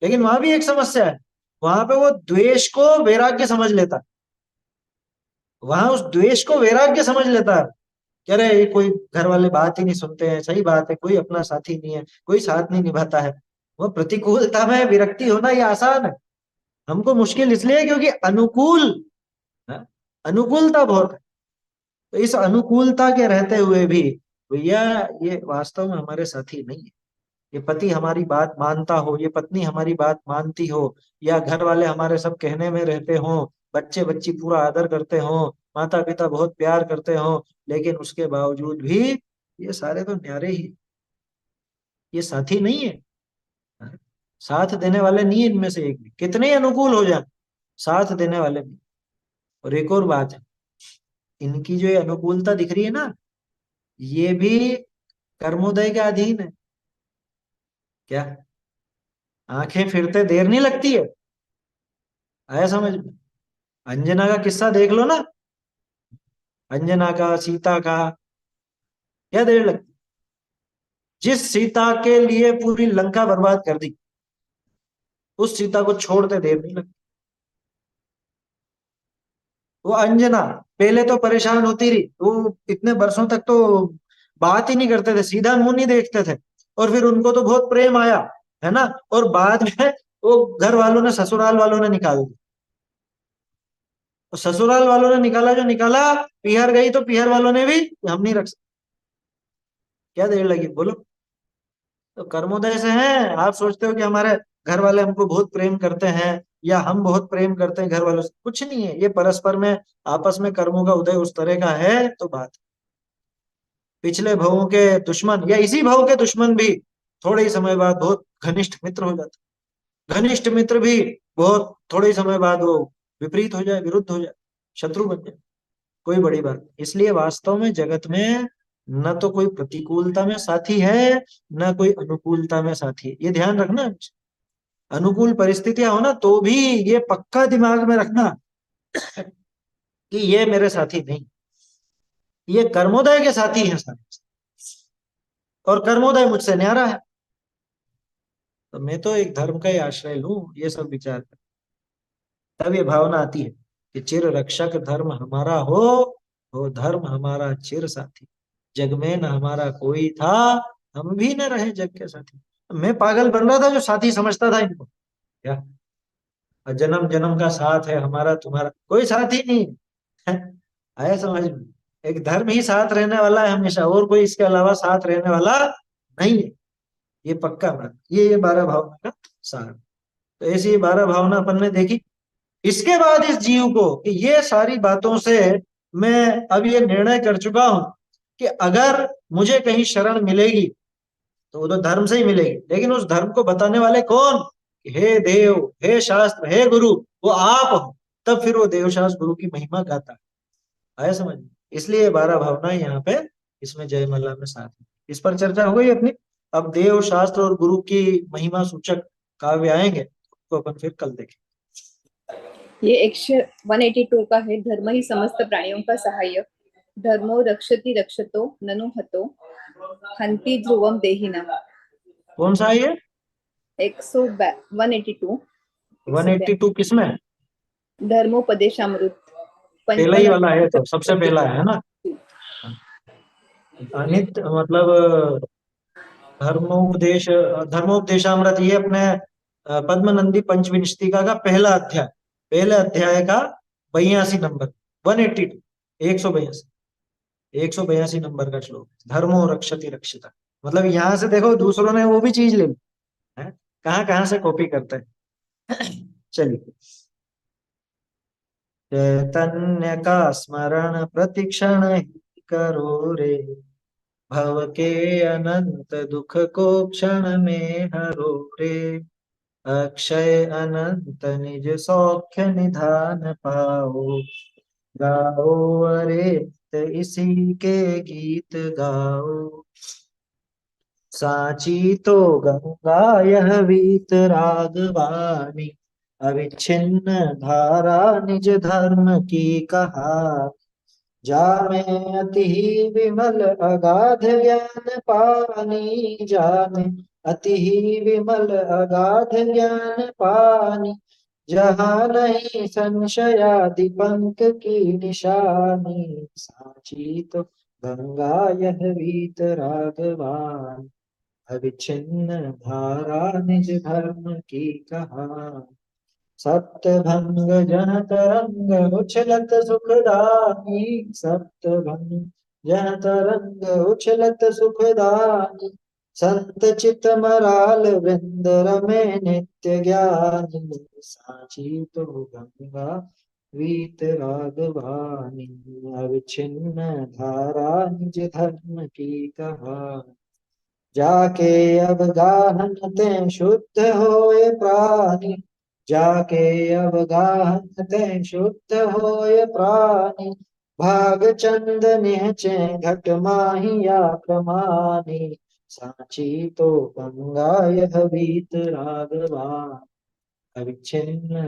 लेकिन वहां भी एक समस्या है, वहां पे वो द्वेष को वैराग्य समझ लेता है, वहां उस द्वेष को वैराग्य समझ लेता है। कह रहे ये कोई घर वाले बात ही नहीं सुनते हैं, सही बात है, कोई अपना साथी नहीं है, कोई साथ नहीं निभाता है। वो प्रतिकूलता में विरक्ति होना ये आसान है, हमको मुश्किल इसलिए क्योंकि अनुकूल है, अनुकूलता बहुत है। तो इस अनुकूलता के रहते हुए भी भैया ये वास्तव में हमारे साथी नहीं है। ये पति हमारी बात मानता हो, ये पत्नी हमारी बात मानती हो, या घर वाले हमारे सब कहने में रहते हो, बच्चे बच्ची पूरा आदर करते हो, माता पिता बहुत प्यार करते हो, लेकिन उसके बावजूद भी ये सारे तो न्यारे ही, ये साथी नहीं है, साथ देने वाले नहीं है इनमें से एक भी, कितने ही अनुकूल हो जाए, साथ देने वाले नहीं। और एक और बात है, इनकी जो ये अनुकूलता दिख रही है ना, ये भी कर्मोदय के अधीन है। क्या? आंखें फिरते देर नहीं लगती है, आया समझ में? अंजना का किस्सा देख लो ना, अंजना का, सीता का, क्या देर लगती? जिस सीता के लिए पूरी लंका बर्बाद कर दी, उस सीता को छोड़ते देर नहीं लगती। वो अंजना पहले तो परेशान होती रही, वो इतने वर्षों तक तो बात ही नहीं करते थे, सीधा मुंह नहीं देखते थे, और फिर उनको तो बहुत प्रेम आया, है ना, और बाद में वो घर वालों ने, ससुराल वालों ने निकाल दिया। तो ससुराल वालों ने निकाला जो निकाला, पीहर गई तो पीहर वालों ने भी, हम नहीं रख सकते, क्या देर लगी बोलो। तो कर्मोदय से हैं, आप सोचते हो कि हमारे घर वाले हमको बहुत प्रेम करते हैं या हम बहुत प्रेम करते हैं घर वालों से, कुछ नहीं है, ये परस्पर में आपस में कर्मों का उदय उस तरह का है तो बात। पिछले भवों के दुश्मन या इसी भव के दुश्मन भी थोड़े ही समय बाद बहुत घनिष्ठ मित्र हो जाते, घनिष्ठ मित्र भी बहुत थोड़े ही समय बाद वो विपरीत हो जाए, विरुद्ध हो जाए, शत्रु बन जाए, कोई बड़ी बात नहीं। इसलिए वास्तव में जगत में न तो कोई प्रतिकूलता में साथी है, न कोई अनुकूलता में साथी है, ये ध्यान रखना। अनुकूल परिस्थितियां हो ना तो भी ये पक्का दिमाग में रखना कि ये मेरे साथी नहीं, ये कर्मोदय के साथी हैं सारे, और कर्मोदय मुझसे न्यारा है, तो मैं तो एक धर्म का ही आश्रय लूं, ये सब विचार कर, तब ये भावना आती है कि चिर रक्षक धर्म हमारा हो धर्म हमारा चिर साथी, जग में न हमारा कोई था, हम भी न रहे जग के साथी। मैं पागल बन रहा था जो साथी समझता था इनको, क्या जन्म जन्म का साथ है हमारा तुम्हारा, कोई साथी नहीं है। आया समझ में, एक धर्म ही साथ रहने वाला है हमेशा, और कोई इसके अलावा साथ रहने वाला नहीं है, ये पक्का बात। ये 12 भावना का सार। तो ऐसी ये 12 भावना अपन ने देखी। इसके बाद इस जीव को कि ये सारी बातों से मैं अब ये निर्णय कर चुका हूं कि अगर मुझे कहीं शरण मिलेगी तो वो तो धर्म से ही मिलेगी, लेकिन उस धर्म को बताने वाले कौन, हे देव, हे शास्त्र, हे गुरु, वो आप हो, तब फिर वो देव शास्त्र गुरु की महिमा गाता है। आया समझ में? इसलिए 12 भावनाएं यहाँ पे इसमें जयमाला में साथ है। इस पर चर्चा हो गई अपनी। अब देव शास्त्र और गुरु की महिमा सूचक काव्य आएंगे तो अपन फिर कल देखें। ये 182 का है। धर्म ही समस्त प्राणियों का सहायक, धर्मो रक्षति रक्षतो ननु हतो हंति ध्रुवम देहिनाम। कौन सा है ये? 182 182 किसमें? धर्मोपदेशामृत पहला ही वाला है, पंचानन। तो सबसे पहला है ना। अनित मतलब धर्मोपदेश, धर्मोपदेशामृत, ये अपने पद्मनंदी पंचविंशतिका का पहला अध्याय, पहले अध्याय का 82 नंबर, 182, 182 नंबर का श्लोक, धर्मो रक्षति रक्षिता। मतलब यहाँ से देखो दूसरों ने वो भी चीज ले ली है, कहाँ कहाँ से कॉपी करते हैं। चलिए, चैतन्य का स्मरण प्रतिक्षण ही करो रे, भव के अनंत दुख को क्षण में हरो रे, अक्षय अनंत निज सौख्य निधान पाओ, गाओ अरे इसी के गीत गाओ, साची तो गंगा यह वीत रागवानी, अविच्छिन्न धारा निज धर्म की कहा, जामे अति ही विमल अगाध ज्ञान पानी, जामे अति ही विमल अगाध ज्ञान पानी, जहाँ नहीं संशयादि पंक की निशानी, साची तो गंगा यह वीत रागवान, अविच्छिन्न धारा निज धर्म की कहा, सप्तभंग जन तरंग उछलत सुखदानी, सप्तभंग जन तरंग उछलत सुखदानी, संत चित मराल वृंद रमे नित्य ज्ञानी, साची तो गंगा वीत रागवानी, अविच्छिन्न धारा निज धर्म की कहा, जाके अब गाहन ते शुद्ध होए प्राणी, जाके अब गाहन ते शुद्ध होए प्राणी, भाग चंद निहचे घट माहिया प्रमाणी, साची तो गंगा यह वीत रागवान, अविच्छिन्न